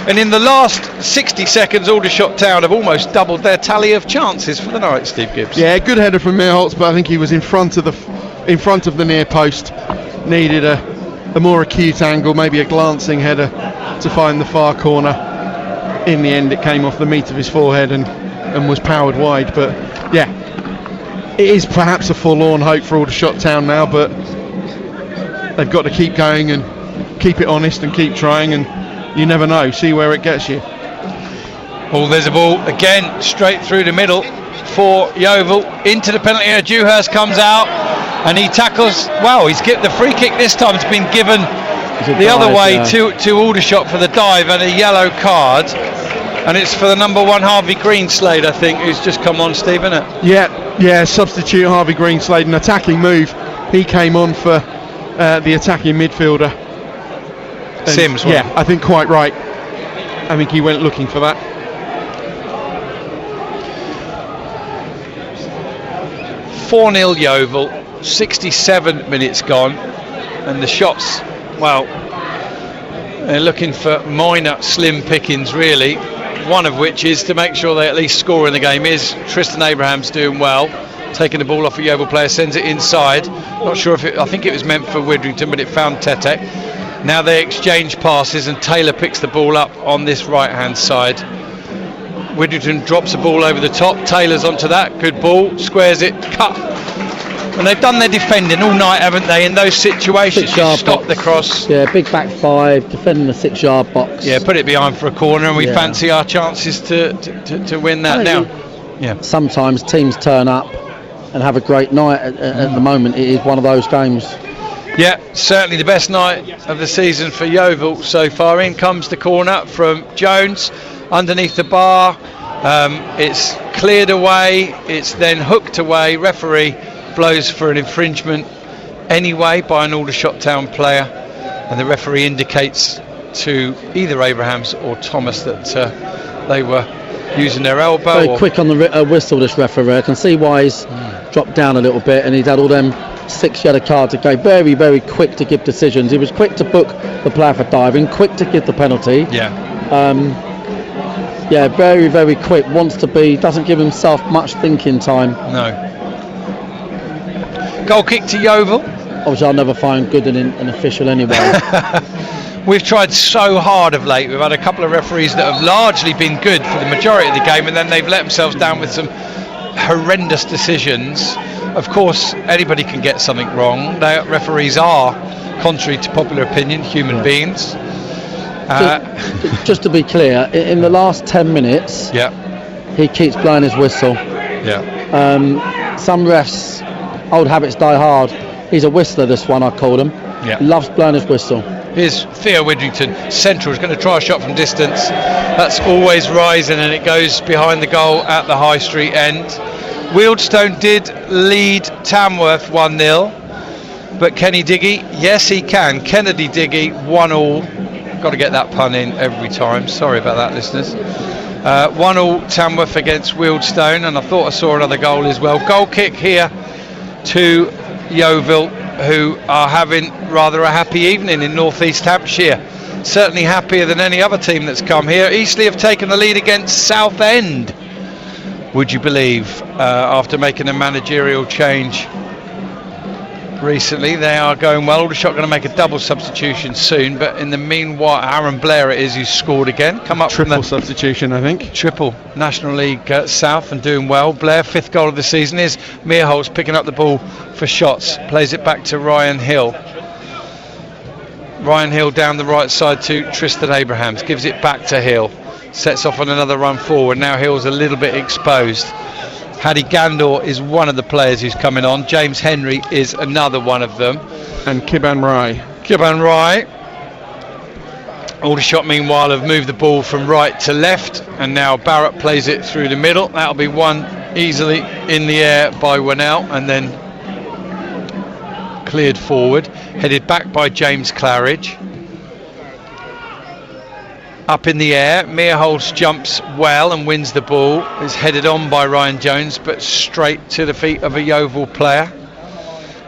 And in the last 60 seconds, Aldershot Town have almost doubled their tally of chances for the night. Steve Gibbs. Yeah, good header from Meerholz, but I think he was in front of the near post. Needed a more acute angle, maybe a glancing header to find the far corner. In the end, it came off the meat of his forehead and was powered wide. But yeah, it is perhaps a forlorn hope for Aldershot Town now, but they've got to keep going and keep it honest and keep trying, and you never know, see where it gets you. Oh, there's a ball again straight through the middle for Yeovil into the penalty area. Dewhurst comes out and he tackles. Wow, he's get the free kick this time. It's been given the other way to Aldershot for the dive, and a yellow card, and it's for the number 1 Harvey Greenslade, I think, who's just come on. Steve, isn't it? Yeah, substitute Harvey Greenslade, an attacking move. He came on for the attacking midfielder. And Sims. Yeah, I think quite right. I think he went looking for that. "4-0 Yeovil, 67 minutes gone, and the shots, well, they're looking for minor slim pickings really, one of which is to make sure they at least score in the game. Is Tristan Abraham's doing well, taking the ball off a Yeovil player, sends it inside. Not sure if I think it was meant for Widrington, but it found Tete. Now they exchange passes and Taylor picks the ball up on this right hand side. Widrington drops the ball over the top, Taylor's onto that, good ball, squares it, cut. And they've done their defending all night, haven't they, in those situations? Stop the cross. Yeah, big back 5, defending the 6-yard box. Yeah, put it behind for a corner, and we fancy our chances to win that now. Yeah. Sometimes teams turn up and have a great night. At the moment, it is one of those games. Yeah, certainly the best night of the season for Yeovil so far. In comes the corner from Jones underneath the bar. It's cleared away, it's then hooked away. Referee blows for an infringement anyway by an Aldershot Town player, and the referee indicates to either Abrahams or Thomas that they were using their elbow. Very quick on the whistle, this referee. I can see why he's dropped down a little bit, and he's had all them 6 yellow cards. Okay, very, very quick to give decisions. He was quick to book the player for diving, quick to give the penalty. Yeah, very, very quick. Doesn't give himself much thinking time. No. Goal kick to Yeovil. Obviously, I'll never find good in an official anyway. We've tried so hard of late. We've had a couple of referees that have largely been good for the majority of the game, and then they've let themselves down with some horrendous decisions. Of course, anybody can get something wrong. Referees are, contrary to popular opinion, human beings. Just to be clear, in the last 10 minutes, he keeps blowing his whistle. Some refs, old habits die hard. He's a whistler, this one, I called him. Loves blowing his whistle. Here's Theo Widrington, central, is going to try a shot from distance. That's always rising, and it goes behind the goal at the High Street end. Wealdstone did lead Tamworth 1-0, but Kenny Diggy, yes he can. Kennedy Diggy, 1-1. Got to get that pun in every time. Sorry about that, listeners. 1-1 Tamworth against Wealdstone, and I thought I saw another goal as well. Goal kick here to Yeovil, who are having rather a happy evening in North East Hampshire. Certainly happier than any other team that's come here. Eastleigh have taken the lead against Southend, would you believe, after making a managerial change recently. They are going well. Aldershot going to make a double substitution soon, but in the meanwhile, Aaron Blair it is who's scored again. Come up triple from the substitution, I think. Triple National League South and doing well. Blair, 5th goal of the season. Is Meerholz picking up the ball for shots, plays it back to Ryan Hill. Ryan Hill down the right side to Tristan Abrahams, gives it back to Hill, sets off on another run forward. Now Hill's a little bit exposed. Hadi Gandor is one of the players who's coming on. James Henry is another one of them. And Kiban Rai. Aldershot meanwhile have moved the ball from right to left, and now Barrett plays it through the middle. That'll be won easily in the air by Winnell, and then cleared forward, headed back by James Claridge. Up in the air, Meerholz jumps well and wins the ball. Is headed on by Ryan Jones, but straight to the feet of a Yeovil player.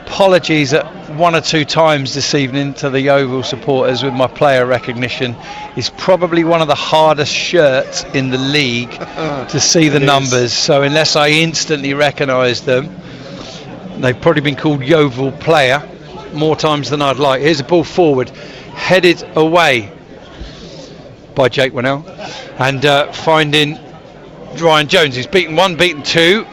Apologies at 1 or 2 times this evening to the Yeovil supporters with my player recognition. It's probably one of the hardest shirts in the league to see the numbers. So unless I instantly recognise them, they've probably been called Yeovil player more times than I'd like. Here's a ball forward, headed away by Jake Winnell, and finding Ryan Jones. He's beaten 1, beaten 2.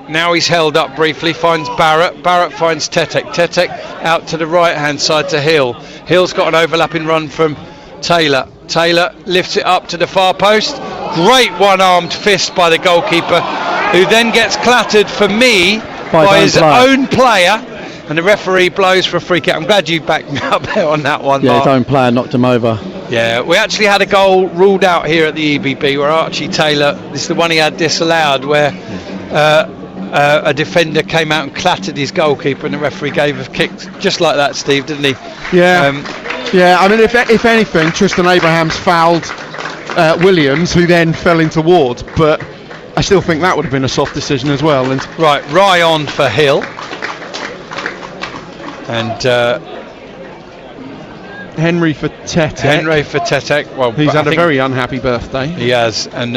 Now he's held up briefly, finds Barrett. Barrett finds Tetek. Tetek out to the right hand side to Hill. Hill's got an overlapping run from Taylor. Taylor lifts it up to the far post. Great one-armed fist by the goalkeeper, who then gets clattered for me by his own player, and the referee blows for a free kick. I'm glad you backed me up there on that one. Yeah, Mark. his own player knocked him over. Yeah, we actually had a goal ruled out here at the EBB where Archie Taylor, this is the one he had disallowed, where a defender came out and clattered his goalkeeper, and the referee gave a kick just like that, Steve, didn't he? Yeah. I mean, if anything, Tristan Abrahams fouled Williams, who then fell into Ward, but I still think that would have been a soft decision as well. And right, Ryan for Hill. And Henry for Tetek. Well, he's had a very unhappy birthday. He has, and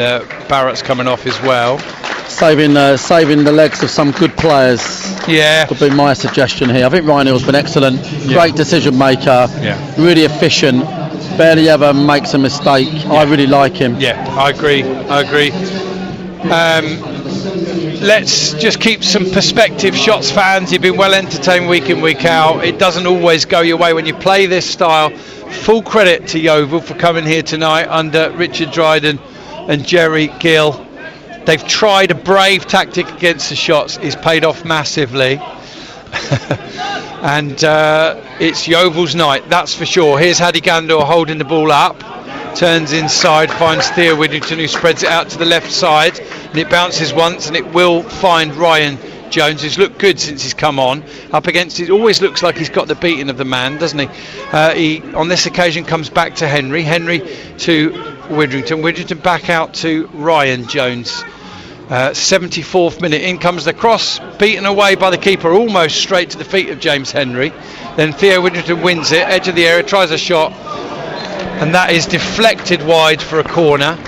Barrett's coming off as well. Saving the legs of some good players. Yeah. Would be my suggestion here. I think Ryan Hill's been excellent. Yeah. Great decision maker. Yeah. Really efficient. Barely ever makes a mistake. Yeah. I really like him. Yeah, I agree. Let's just keep some perspective. Shots fans, you've been well entertained week in, week out. It doesn't always go your way when you play this style. Full credit to Yeovil for coming here tonight under Richard Dryden and Jerry Gill. They've tried a brave tactic against the Shots. It's paid off massively. and it's Yeovil's night, that's for sure. Here's Hadi Gandor holding the ball up, turns inside, finds Theo Widrington, who spreads it out to the left side, and it bounces once, and it will find Ryan Jones, who's looked good since he's come on. Up against it, always looks like he's got the beating of the man, doesn't he? He on this occasion comes back to Henry to Widrington back out to Ryan Jones. 74th minute, in comes the cross, beaten away by the keeper, almost straight to the feet of James Henry. Then Theo Widrington wins it, edge of the area, tries a shot, and that is deflected wide for a corner.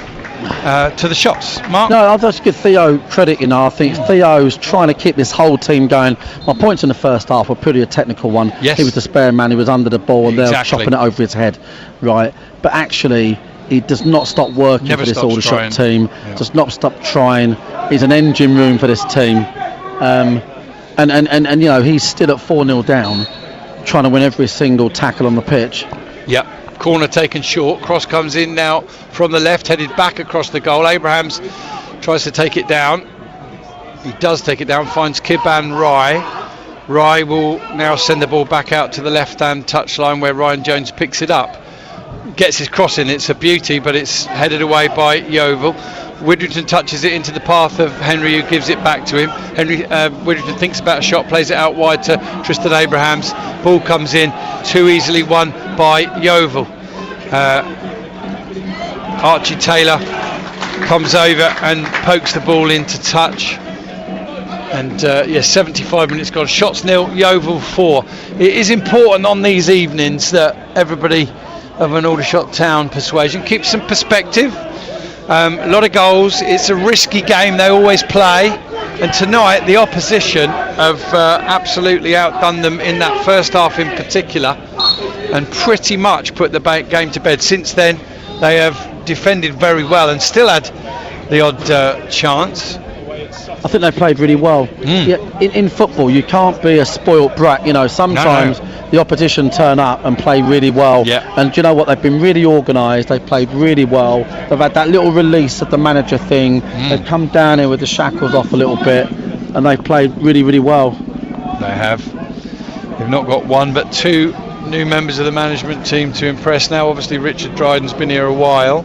To the shots, Mark? No, I'll just give Theo credit. I think Theo's trying to keep this whole team going. My points in the first half were purely a technical one. Yes. He was the spare man, he was under the ball, and they're Exactly. chopping it over his head, right? But actually, he does not stop working Never for this stops Aldershot trying. team. Does not stop trying. He's an engine room for this team, and he's still at 4-0 down, trying to win every single tackle on the pitch. Yep. Corner taken short, cross comes in now from the left, headed back across the goal. Abrahams tries to take it down. He does take it down, finds Kiban Rai. Rai will now send the ball back out to the left hand touchline where Ryan Jones picks it up. Gets his cross in, it's a beauty, but it's headed away by Yeovil. Widrington touches it into the path of Henry, who gives it back to him. Widrington thinks about a shot, plays it out wide to Tristan Abrahams. Ball comes in, too easily won by Yeovil. Archie Taylor comes over and pokes the ball into touch. And 75 minutes gone. Shots nil, Yeovil 4. It is important on these evenings that everybody of an Aldershot Town persuasion keeps some perspective. A lot of goals. It's a risky game they always play, and tonight the opposition have absolutely outdone them in that first half in particular, and pretty much put the game to bed. Since then they have defended very well and still had the odd chance. I think they played really well. Yeah, in football you can't be a spoilt brat. Sometimes the opposition turn up and play really well. Yeah. And do you know what? They've been really organised. They've played really well. They've had that little release of the manager thing. They've come down here with the shackles off a little bit, and they've played really, really well. They have. They've not got one but two new members of the management team to impress now. Obviously Richard Dryden's been here a while.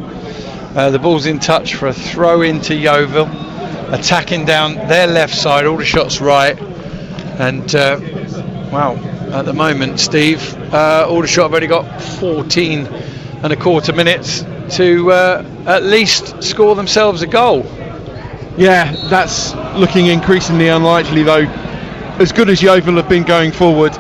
The ball's in touch for a throw into Yeovil, attacking down their left side, Aldershot's right, and at the moment, Steve, Aldershot have only got 14 and a quarter minutes to at least score themselves a goal. Yeah, that's looking increasingly unlikely though. As good as Yeovil have been going forward,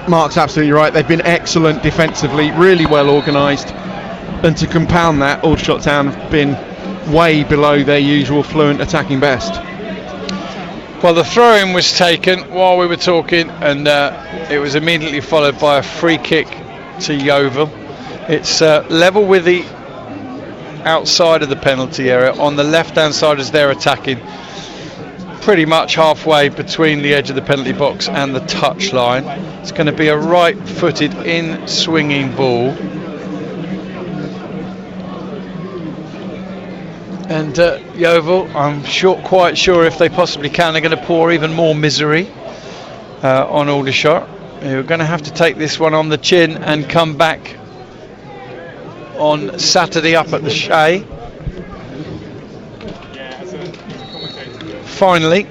Mark's absolutely right, they've been excellent defensively, really well organised, and to compound that, Aldershot Town have been way below their usual fluent attacking best. Well, the throw-in was taken while we were talking, and it was immediately followed by a free kick to Yeovil. It's level with the outside of the penalty area, on the left-hand side as they're attacking, pretty much halfway between the edge of the penalty box and the touchline. It's going to be a right-footed in-swinging ball. And Yeovil, I'm quite sure if they possibly can, they're going to pour even more misery on Aldershot. They're going to have to take this one on the chin and come back on Saturday up at the Shay. Finally,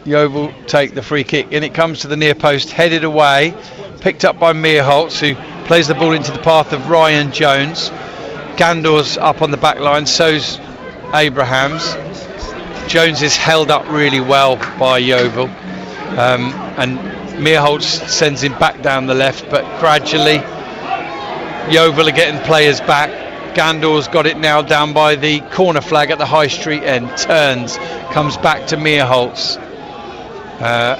Yeovil take the free kick, and it comes to the near post, headed away, picked up by Meerholtz, who plays the ball into the path of Ryan Jones. Gandor's up on the back line, so's Abrahams. Jones is held up really well by Yeovil, and Meerholtz sends him back down the left, but gradually Yeovil are getting players back. Gandor's got it now down by the corner flag at the High Street end, turns, comes back to Meerholtz,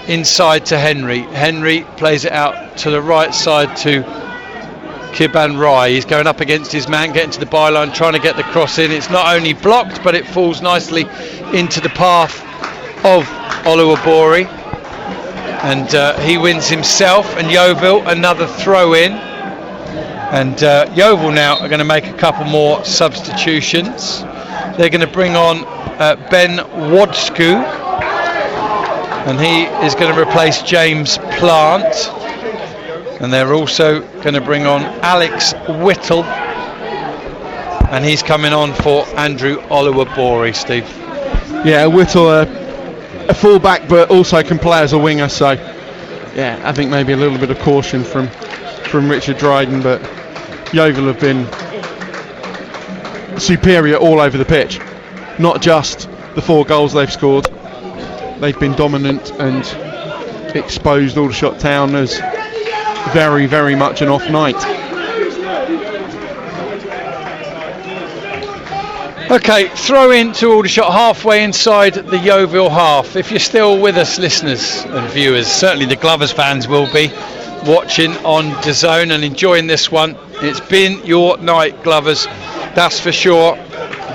inside to Henry plays it out to the right side to Kiban Rai. He's going up against his man, getting to the byline, trying to get the cross in. It's not only blocked, but it falls nicely into the path of Oluwabori, and he wins himself. And Yeovil another throw in, and Yeovil now are going to make a couple more substitutions. They're going to bring on Ben Wodsku, and he is going to replace James Plant. And they're also going to bring on Alex Whittle, and he's coming on for Andrew Oliver-Bory, Steve. Yeah, Whittle, a full-back, but also can play as a winger, so yeah, I think maybe a little bit of caution from Richard Dryden, but Yeovil have been superior all over the pitch, not just the 4 goals they've scored. They've been dominant and exposed Aldershot Town as very, very much an off night. Okay, throw in to Aldershot halfway inside the Yeovil half. If you're still with us, listeners and viewers, certainly the Glovers fans will be watching on DAZN and enjoying this one. It's been your night, Glovers, that's for sure.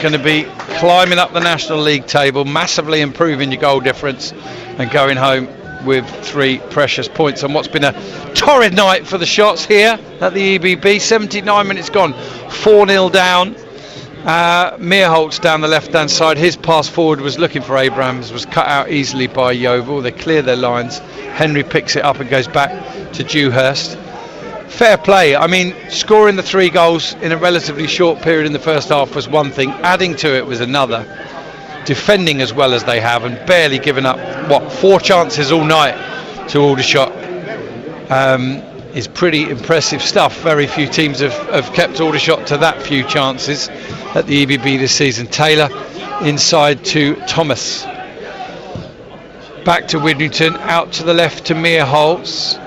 Going to be climbing up the National League table, massively improving your goal difference and going home with 3 precious points on what's been a torrid night for the Shots here at the EBB. 79 minutes gone, 4-0 down. Meerholtz down the left hand side, his pass forward was looking for Abrahams, was cut out easily by Yeovil. They clear their lines. Henry picks it up and goes back to Dewhurst. Fair play. I mean, scoring the 3 goals in a relatively short period in the first half was one thing, adding to it was another. Defending as well as they have and barely giving up 4 chances all night to Aldershot is pretty impressive stuff. Very few teams have kept Aldershot to that few chances at the EBB this season. Taylor inside to Thomas, back to Widrington, out to the left to Meerholtz.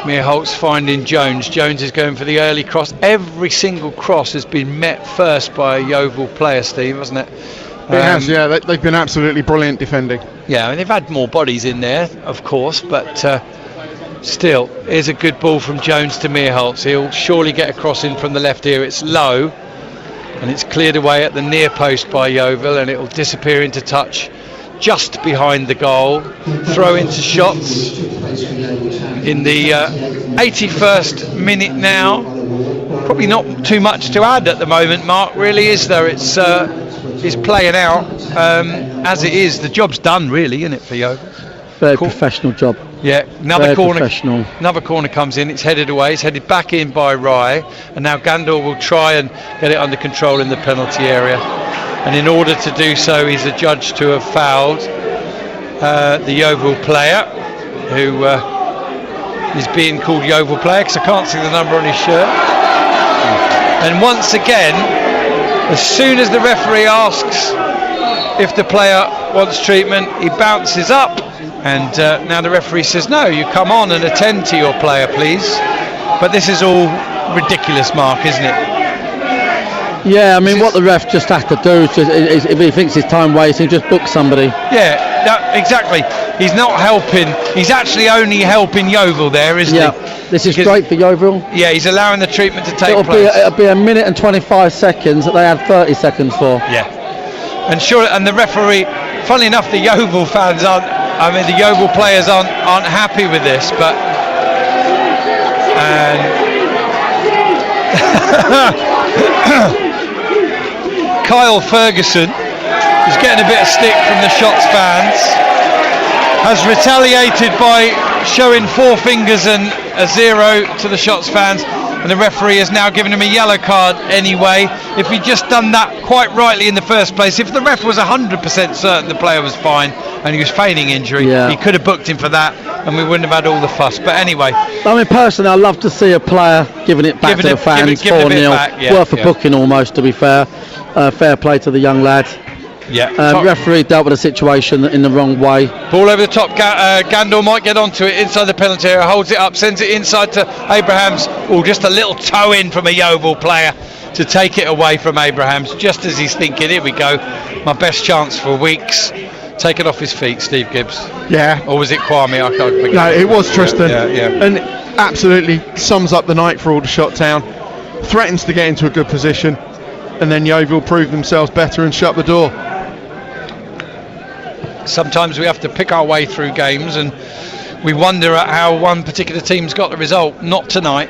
Meerholtz finding Jones. Jones is going for the early cross. Every single cross has been met first by a Yeovil player, Steve, hasn't it? It has, yeah. They've been absolutely brilliant defending. Yeah, and they've had more bodies in there, of course, but still, here's a good ball from Jones to Meerholtz. He'll surely get a cross in from the left here. It's low, and it's cleared away at the near post by Yeovil, and it'll disappear into touch just behind the goal. Throw into Shots in the 81st minute now. Probably not too much to add at the moment, Mark, really, is there? It's playing out as it is. The job's done, really, isn't it, for Yeovil? Very professional job. Yeah, another corner comes in, it's headed away, it's headed back in by Rye, and now Gandor will try and get it under control in the penalty area. And in order to do so, he's adjudged to have fouled the Yeovil player, who is being called Yeovil player because I can't see the number on his shirt. And once again, as soon as the referee asks if the player wants treatment, he bounces up, and now the referee says, no, you come on and attend to your player, please. But this is all ridiculous, Mark, isn't it? Yeah, I mean, what the ref just has to do is if he thinks his time wasting, just book somebody. Yeah, exactly. He's not helping. He's actually only helping Yeovil there, isn't he? This is great for Yeovil. Yeah, he's allowing the treatment to take place. It'll be 1 minute and 25 seconds that they had 30 seconds for. Yeah. And the referee, funnily enough, the Yeovil fans the Yeovil players aren't happy with this, but Kyle Ferguson is getting a bit of stick from the Shots fans, has retaliated by showing 4 fingers and a 0 to the Shots fans, and the referee has now given him a yellow card anyway. If he'd just done that quite rightly in the first place, if the ref was 100% certain the player was fine and he was feigning injury, he could have booked him for that and we wouldn't have had all the fuss. But anyway, I mean, personally, I love to see a player giving it back to the fans, 4-0, worth a booking almost, to be fair. Fair play to the young lad. Yeah. Referee dealt with the situation in the wrong way. Ball over the top. Gandor might get onto it inside the penalty area. Holds it up, sends it inside to Abrahams. Just a little toe in from a Yeovil player to take it away from Abrahams. Just as he's thinking, here we go, my best chance for weeks. Take it off his feet, Steve Gibbs. Yeah. Or was it Kwame? I can't forget. No, it was Tristan. Yeah. And absolutely sums up the night for Aldershot Town. Threatens to get into a good position, and then Yeovil proved themselves better and shut the door. Sometimes we have to pick our way through games and we wonder at how one particular team's got the result. Not tonight.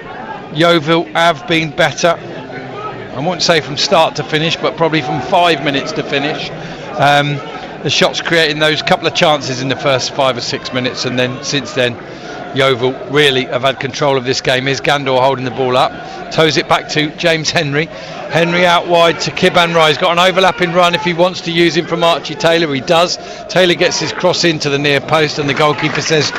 Yeovil have been better. I wouldn't say from start to finish, but probably from 5 minutes to finish. The Shots creating those couple of chances in the first 5 or 6 minutes, and then since then Yeovil really have had control of this game. Here's Gandor holding the ball up, toes it back to James Henry. Henry out wide to Kiban Rai. He's got an overlapping run if he wants to use him from Archie Taylor. He does. Taylor gets his cross into the near post, and the goalkeeper says,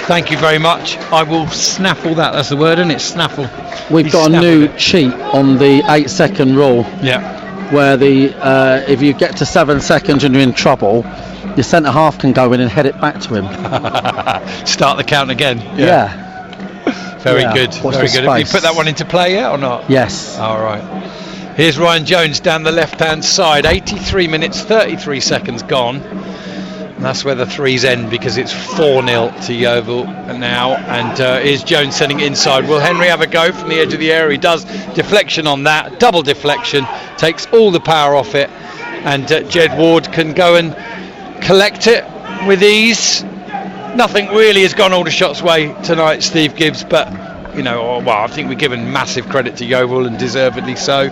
"Thank you very much. I will snaffle that." That's the word, isn't it? Snaffle. We've got a new cheat on the 8-second rule. Yeah. Where if you get to 7 seconds and you're in trouble, your centre half can go in and head it back to him. Start the count again. Yeah. Very good. Watch Very the good. Have you space. put that one into play yet or not? Yes. All right. Here's Ryan Jones down the left-hand side. 83 minutes, 33 seconds gone. And that's where the threes end, because it's 4-0 to Yeovil now. And here's Jones sending it inside. Will Henry have a go from the edge of the area? He does. Deflection on that. Double deflection. Takes all the power off it. And Jed Ward can go and collect it with ease. Nothing really has gone Aldershot's way tonight, Steve Gibbs, but I think we're giving massive credit to Yeovil, and deservedly so.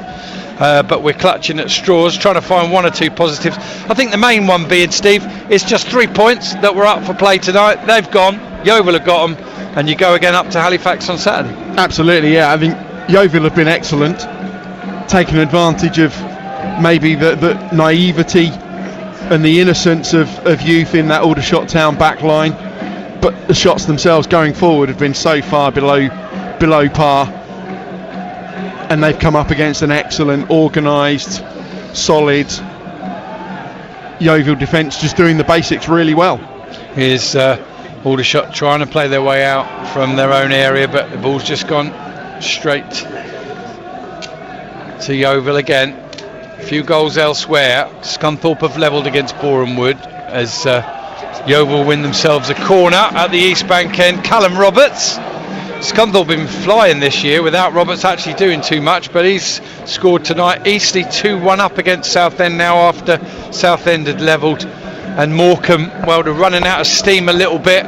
But we're clutching at straws, trying to find one or two positives. I think the main one being, Steve, it's just 3 points that were up for play tonight. They've gone, Yeovil have got them, and you go again up to Halifax on Saturday. Absolutely, yeah. I think Yeovil have been excellent, taking advantage of maybe the naivety and the innocence of youth in that Aldershot Town back line, but the shots themselves going forward have been so far below par, and they've come up against an excellent, organised, solid Yeovil defence, just doing the basics really well. Here's Aldershot trying to play their way out from their own area, but the ball's just gone straight to Yeovil again. A few goals elsewhere. Scunthorpe have levelled against Boreham Wood as Yeovil win themselves a corner at the East Bank end. Callum Roberts. Scunthorpe been flying this year without Roberts actually doing too much, but he's scored tonight. Eastleigh 2-1 up against Southend now after Southend had levelled, and Morecambe, well, they're running out of steam a little bit.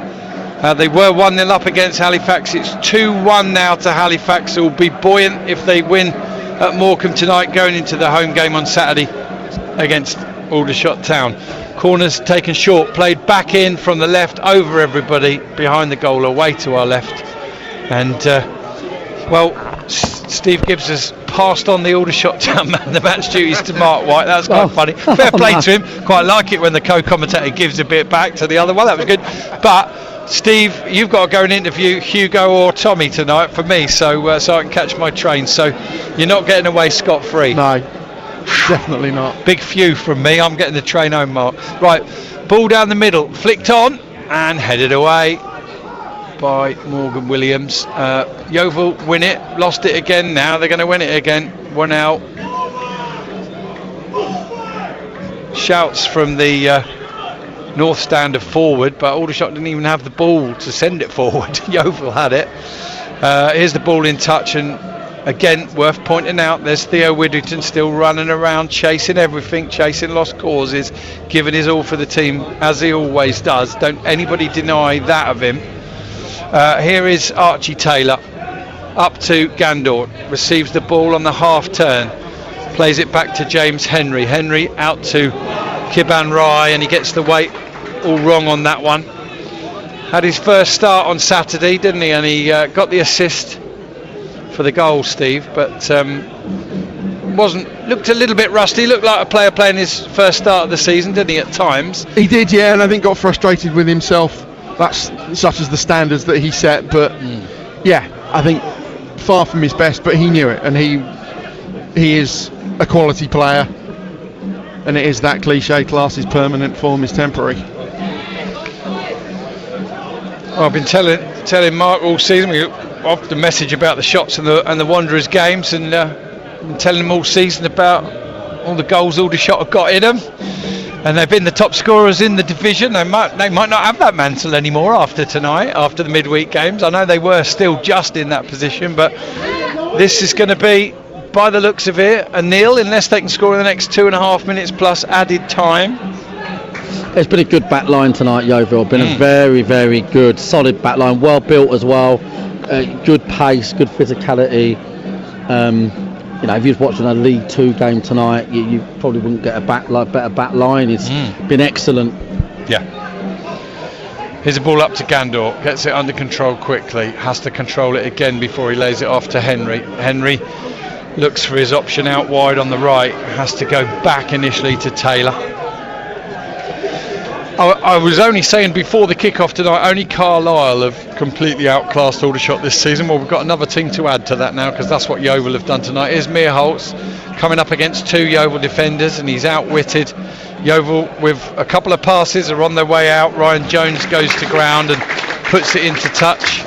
They were 1-0 up against Halifax. It's 2-1 now to Halifax, who will be buoyant if they win at Morecambe tonight, going into the home game on Saturday against Aldershot Town. Corners taken short, played back in from the left over everybody behind the goal, away to our left. And Steve Gibbs has passed on the Aldershot Town man the match duties to Mark White. That's quite funny. Fair play to him. Quite like it when the co-commentator gives a bit back to the other one. That was good. But Steve, you've got to go and interview Hugo or Tommy tonight for me, so I can catch my train. So you're not getting away scot-free. No, definitely not. Big few from me. I'm getting the train home, Mark. Right, ball down the middle, flicked on and headed away by Morgan Williams. Yeovil win it, lost it again. Now they're going to win it again. 1-0. Shouts from the north stand of forward, but Aldershot didn't even have the ball to send it forward. Yeovil had it. Here's the ball in touch, and again worth pointing out, there's Theo Widdington still running around, chasing everything, chasing lost causes, giving his all for the team as he always does. Don't anybody deny that of him. Here is Archie Taylor up to Gandor, receives the ball on the half turn, plays it back to James Henry. Henry out to Kiban Rai, and he gets the weight all wrong on that one. Had his first start on Saturday, didn't he? And he got the assist for the goal, Steve, but looked a little bit rusty. Looked like a player playing his first start of the season, didn't he, at times? He did, yeah, and I think got frustrated with himself. That's such as the standards that he set, but yeah, I think far from his best, but he knew it, and he is a quality player, and it is that cliche, class is permanent, form is temporary. Well, I've been telling Mark all season, we often message about the shots and the Wanderers games, and been telling him all season about all the goals Aldershot have got in them. And they've been the top scorers in the division. They might not have that mantle anymore after tonight, after the midweek games. I know they were still just in that position, but this is going to be, by the looks of it, a nil unless they can score in the next 2.5 minutes plus added time. It's been a good back line tonight, Yeovil. Been a very, very good, solid back line, well built as well. Good pace, good physicality. If you was watching a League 2 game tonight, you probably wouldn't get a better back line. It's been excellent. Yeah. Here's a ball up to Gandor, gets it under control quickly, has to control it again before he lays it off to Henry. Henry looks for his option out wide on the right, has to go back initially to Taylor. I was only saying before the kick-off tonight, only Carlisle have completely outclassed Aldershot this season. Well, we've got another team to add to that now, because that's what Yeovil have done tonight. Here's Meerholtz coming up against two Yeovil defenders, and he's outwitted. Yeovil, with a couple of passes, are on their way out. Ryan Jones goes to ground and puts it into touch.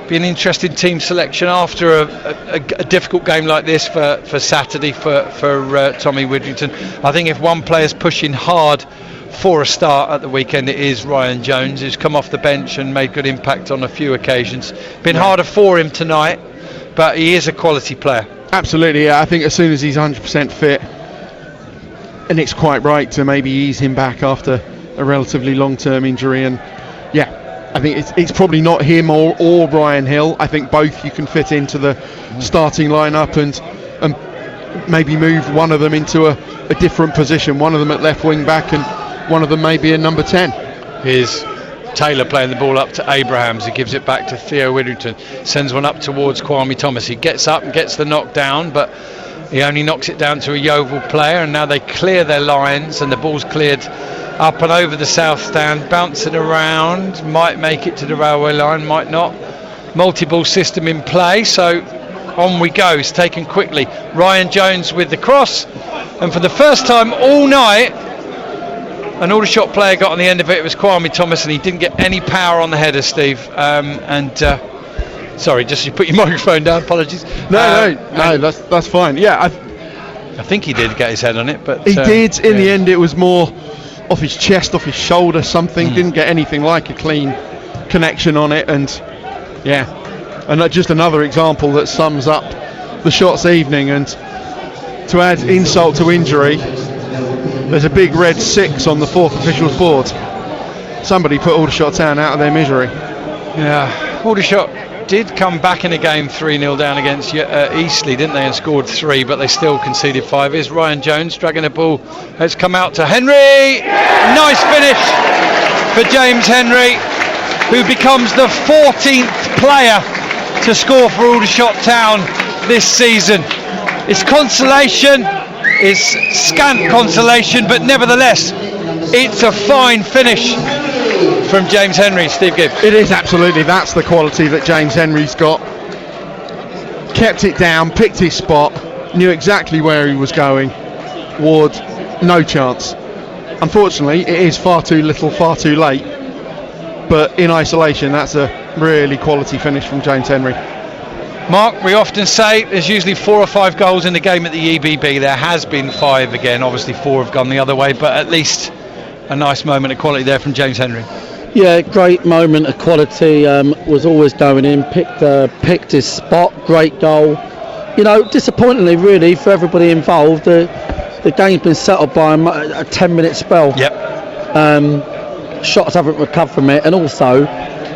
Be an interesting team selection after a difficult game like this for Saturday for Tommy Widrington. I think if one player's pushing hard for a start at the weekend, it is Ryan Jones, who's come off the bench and made good impact on a few occasions. Been harder for him tonight, but he is a quality player. Absolutely, yeah. I think as soon as he's 100% fit, and it's quite right to maybe ease him back after a relatively long-term injury, and I think it's probably not him or Ryan Hill. I think both you can fit into the starting lineup and maybe move one of them into a different position, one of them at left wing back and one of them maybe in number 10. Here's Taylor playing the ball up to Abrahams. He gives it back to Theo Widrington, sends one up towards Kwame Thomas. He gets up and gets the knock down, but he only knocks it down to a Yeovil player, and now they clear their lines and the ball's cleared up and over the south stand, bouncing around, might make it to the railway line, might not. Multi-ball system in play, so on we go. It's taken quickly. Ryan Jones with the cross, and for the first time all night an Aldershot player got on the end of it. It was Kwame Thomas, and he didn't get any power on the header, Steve. Sorry, just you put your microphone down, apologies. No, that's fine. Yeah, I think he did get his head on it, but he did. In the end, it was more off his chest, off his shoulder, something. Didn't get anything like a clean connection on it, and just another example that sums up the Shots evening. And to add insult to injury, there's a big red 6 on the fourth officials board. Somebody put Aldershot Town out of their misery. Yeah, Aldershot did come back in a game 3-0 down against Eastleigh, didn't they, and scored 3, but they still conceded 5. Here's Ryan Jones dragging the ball. It's come out to Henry. Nice finish for James Henry, who becomes the 14th player to score for Aldershot Town this season. It's consolation, it's scant consolation, but nevertheless it's a fine finish from James Henry. Steve Gibb. It is, absolutely. That's the quality that James Henry's got. Kept it down, picked his spot, knew exactly where he was going. Ward, no chance. Unfortunately, it is far too little, far too late, but in isolation that's a really quality finish from James Henry. Mark, we often say there's usually 4 or 5 goals in the game at the EBB. There has been 5 again. Obviously 4 have gone the other way, but at least a nice moment of quality there from James Henry. Yeah, great moment of quality. Was always going in, picked his spot. Great goal. You know, disappointingly really for everybody involved, the game's been settled by a 10-minute spell. Yep. Shots haven't recovered from it, and also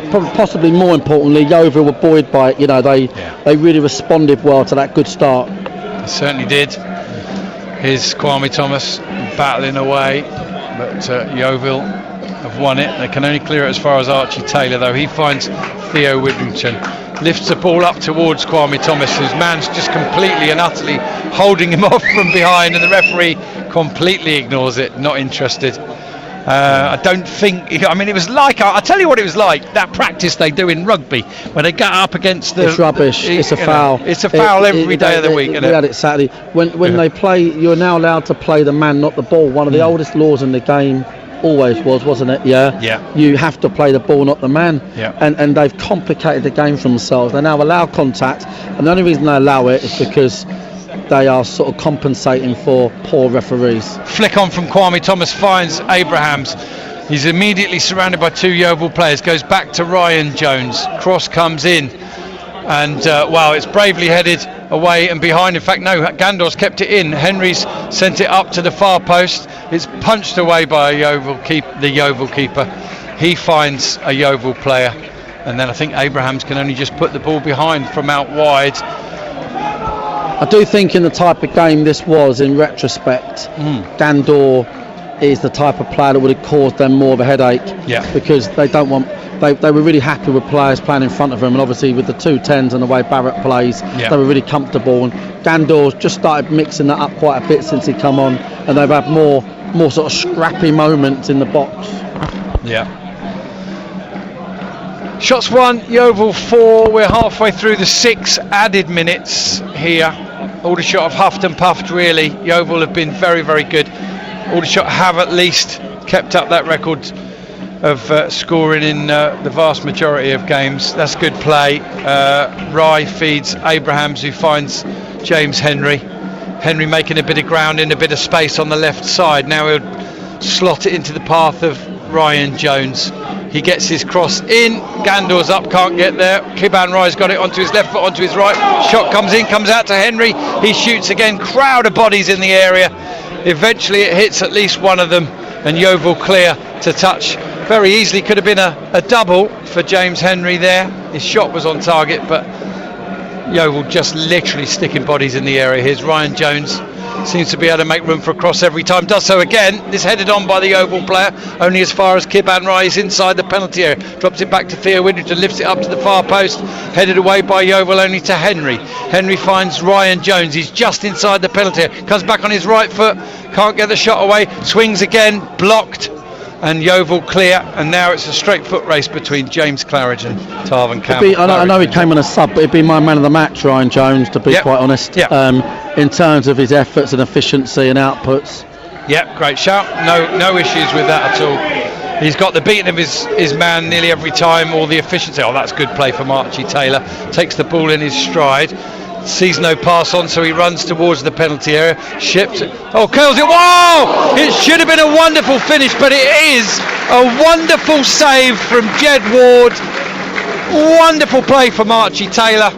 possibly more importantly, Yeovil were buoyed by it. You know, they really responded well to that good start. They certainly did. Here's Kwame Thomas battling away, but Yeovil have won it. They can only clear it as far as Archie Taylor, though. He finds Theo Widrington, lifts the ball up towards Kwame Thomas, whose man's just completely and utterly holding him off from behind, and the referee completely ignores it, not interested. I don't think, I mean, it was like, I'll tell you what it was like, that practice they do in rugby when they get up against the... It's rubbish, it's a foul. It's a foul every day of the week, isn't it? We had it Saturday. When they play, you're now allowed to play the man, not the ball. One of the oldest laws in the game always was, wasn't it? Yeah. You have to play the ball, not the man. Yeah. And they've complicated the game for themselves. They now allow contact, and the only reason they allow it is because they are sort of compensating for poor referees. Flick on from Kwame Thomas finds Abrahams. He's immediately surrounded by 2 Yeovil players, goes back to Ryan Jones. Cross comes in, and wow, it's bravely headed away and behind. In fact, no, Gandor's kept it in. Henry's sent it up to the far post. It's punched away by the Yeovil keeper. He finds a Yeovil player, and then I think Abrahams can only just put the ball behind from out wide. I do think in the type of game this was, in retrospect, Gandor is the type of player that would have caused them more of a headache. Yeah. Because they don't want. They were really happy with players playing in front of them, and obviously with the 2-10s and the way Barrett plays, Yeah. they were really comfortable. And Gandor's just started mixing that up quite a bit since he come on, and they've had more sort of scrappy moments in the box. Yeah. Shots 1, Yeovil 4. We're halfway through the 6 added minutes here. Aldershot have huffed and puffed, really. Yeovil have been very, very good. Aldershot have at least kept up that record of scoring in the vast majority of games. That's good play. Rye feeds Abrahams, who finds James Henry. Henry making a bit of ground in a bit of space on the left side. Now he'll slot it into the path of Ryan Jones. He gets his cross in. Gandor's up, can't get there. Kiban Rye's got it onto his left foot, onto his right. Shot comes in, comes out to Henry. He shoots again. Crowd of bodies in the area. Eventually it hits at least one of them, and Yeovil clear to touch. Very easily could have been a double for James Henry there. His shot was on target, but Yeovil just literally sticking bodies in the area. Here's Ryan Jones. Seems to be able to make room for a cross every time. Does so again. This headed on by the Yeovil player, only as far as Kiban Rye is inside the penalty area. Drops it back to Theo Widdrington, lifts it up to the far post. Headed away by Yeovil, only to Henry. Henry finds Ryan Jones. He's just inside the penalty area. Comes back on his right foot. Can't get the shot away. Swings again. Blocked. And Yeovil clear, and now it's a straight foot race between James Claridge and Tarvin Campbell. I know he came on a sub, but it'd be my man of the match, Ryan Jones, to be quite honest. In terms of his efforts and efficiency and outputs. Yep, great shout. No issues with that at all. He's got the beating of his man nearly every time, or the efficiency. Oh, that's good play from Archie Taylor. Takes the ball in his stride. Sees no pass on, so he runs towards the penalty area. Shipped. Oh, curls it. Whoa! It should have been a wonderful finish, but it is a wonderful save from Jed Ward. Wonderful play from Archie Taylor.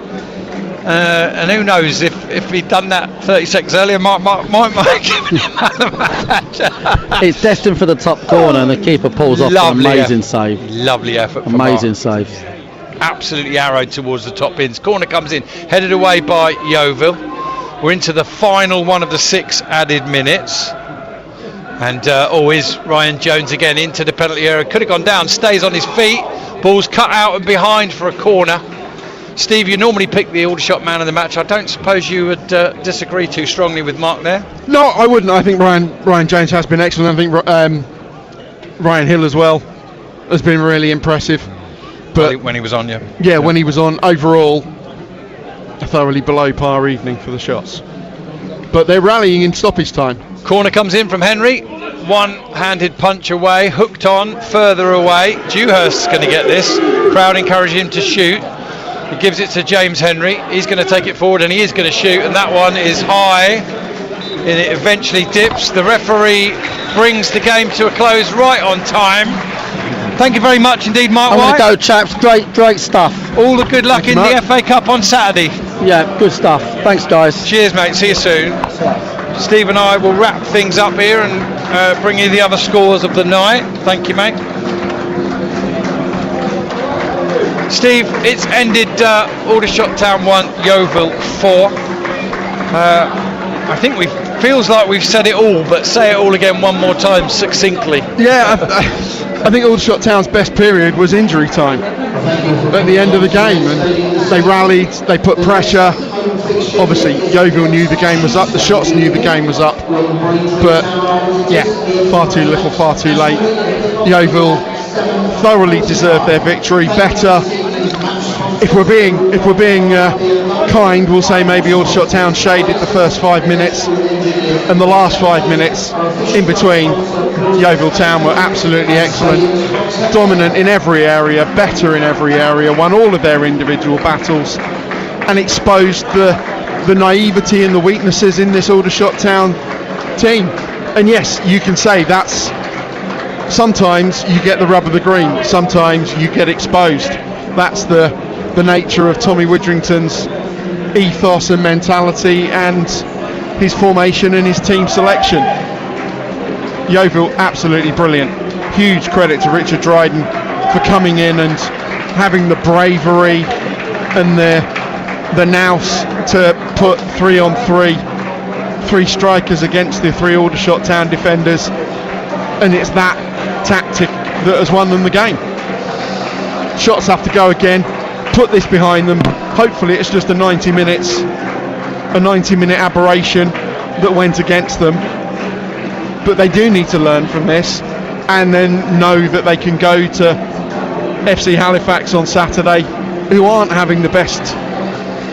And who knows, if he'd done that 30 seconds earlier, might make him man of the match. It's destined for the top corner, and the keeper pulls off an amazing save. Lovely effort from Amazing save. Absolutely arrowed towards the top bins. Corner comes in, headed away by Yeovil. We're into the final one of the 6 added minutes, and always Ryan Jones again into the penalty area. Could have gone down, stays on his feet. Ball's cut out and behind for a corner. Steve, you normally pick the Aldershot man of the match. I don't suppose you would disagree too strongly with Mark there? No, I wouldn't. I think Ryan Jones has been excellent. I think Ryan Hill as well has been really impressive. But when he was on, when he was on, overall a thoroughly below par evening for the shots, but they're rallying in stoppage time. Corner comes in from Henry, one-handed punch away, hooked on, further away. Dewhurst's going to get this. Crowd encourage him to shoot. He gives it to James Henry. He's going to take it forward, and he is going to shoot, and that one is high, and it eventually dips. The referee brings the game to a close right on time. Thank you very much indeed, Mark White. I'm going to go, chaps. Great stuff. All the good luck in the FA Cup on Saturday. Yeah, good stuff. Thanks, guys. Cheers, mate. See you soon. Steve and I will wrap things up here and bring you the other scores of the night. Thank you, mate. Steve, it's ended Aldershot Town 1, Yeovil 4. I think feels like we've said it all, but say it all again one more time succinctly. Yeah, I think Aldershot Town's best period was injury time at the end of the game, and they rallied, they put pressure. Obviously Yeovil knew the game was up, the shots knew the game was up, but yeah, far too little, far too late. Yeovil thoroughly deserved their victory. Better, if we're being kind, we'll say maybe Aldershot Town shaded the first 5 minutes, and the last 5 minutes in between, Yeovil Town were absolutely excellent, dominant in every area, better in every area, won all of their individual battles, and exposed the naivety and the weaknesses in this Aldershot Town team. And yes, you can say that's, sometimes you get the rub of the green, sometimes you get exposed. That's the nature of Tommy Widdrington's ethos and mentality, and his formation and his team selection. Yeovil absolutely brilliant. Huge credit to Richard Dryden for coming in and having the bravery and the nous to put 3-on-3, 3 strikers against the 3 Aldershot Town defenders, and it's that tactic that has won them the game. Shots have to go again, put this behind them. Hopefully it's just a 90 minute aberration that went against them, but they do need to learn from this and then know that they can go to FC Halifax on Saturday, who aren't having the best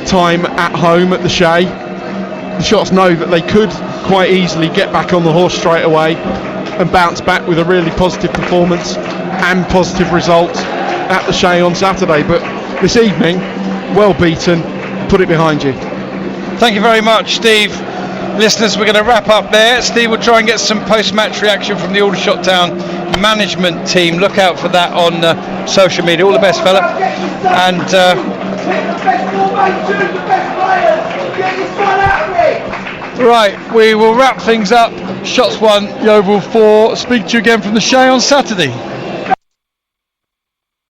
time at home at the Shea. The Shots know that they could quite easily get back on the horse straight away and bounce back with a really positive performance and positive result at the Shea on Saturday. But this evening, well beaten, put it behind you. Thank you very much, Steve. Listeners, we're going to wrap up there. Steve will try and get some post-match reaction from the Aldershot Town management team. Look out for that on social media. All the best, fella. And right, we will wrap things up. Shots 1, Yeovil 4. Speak to you again from the Shea on Saturday.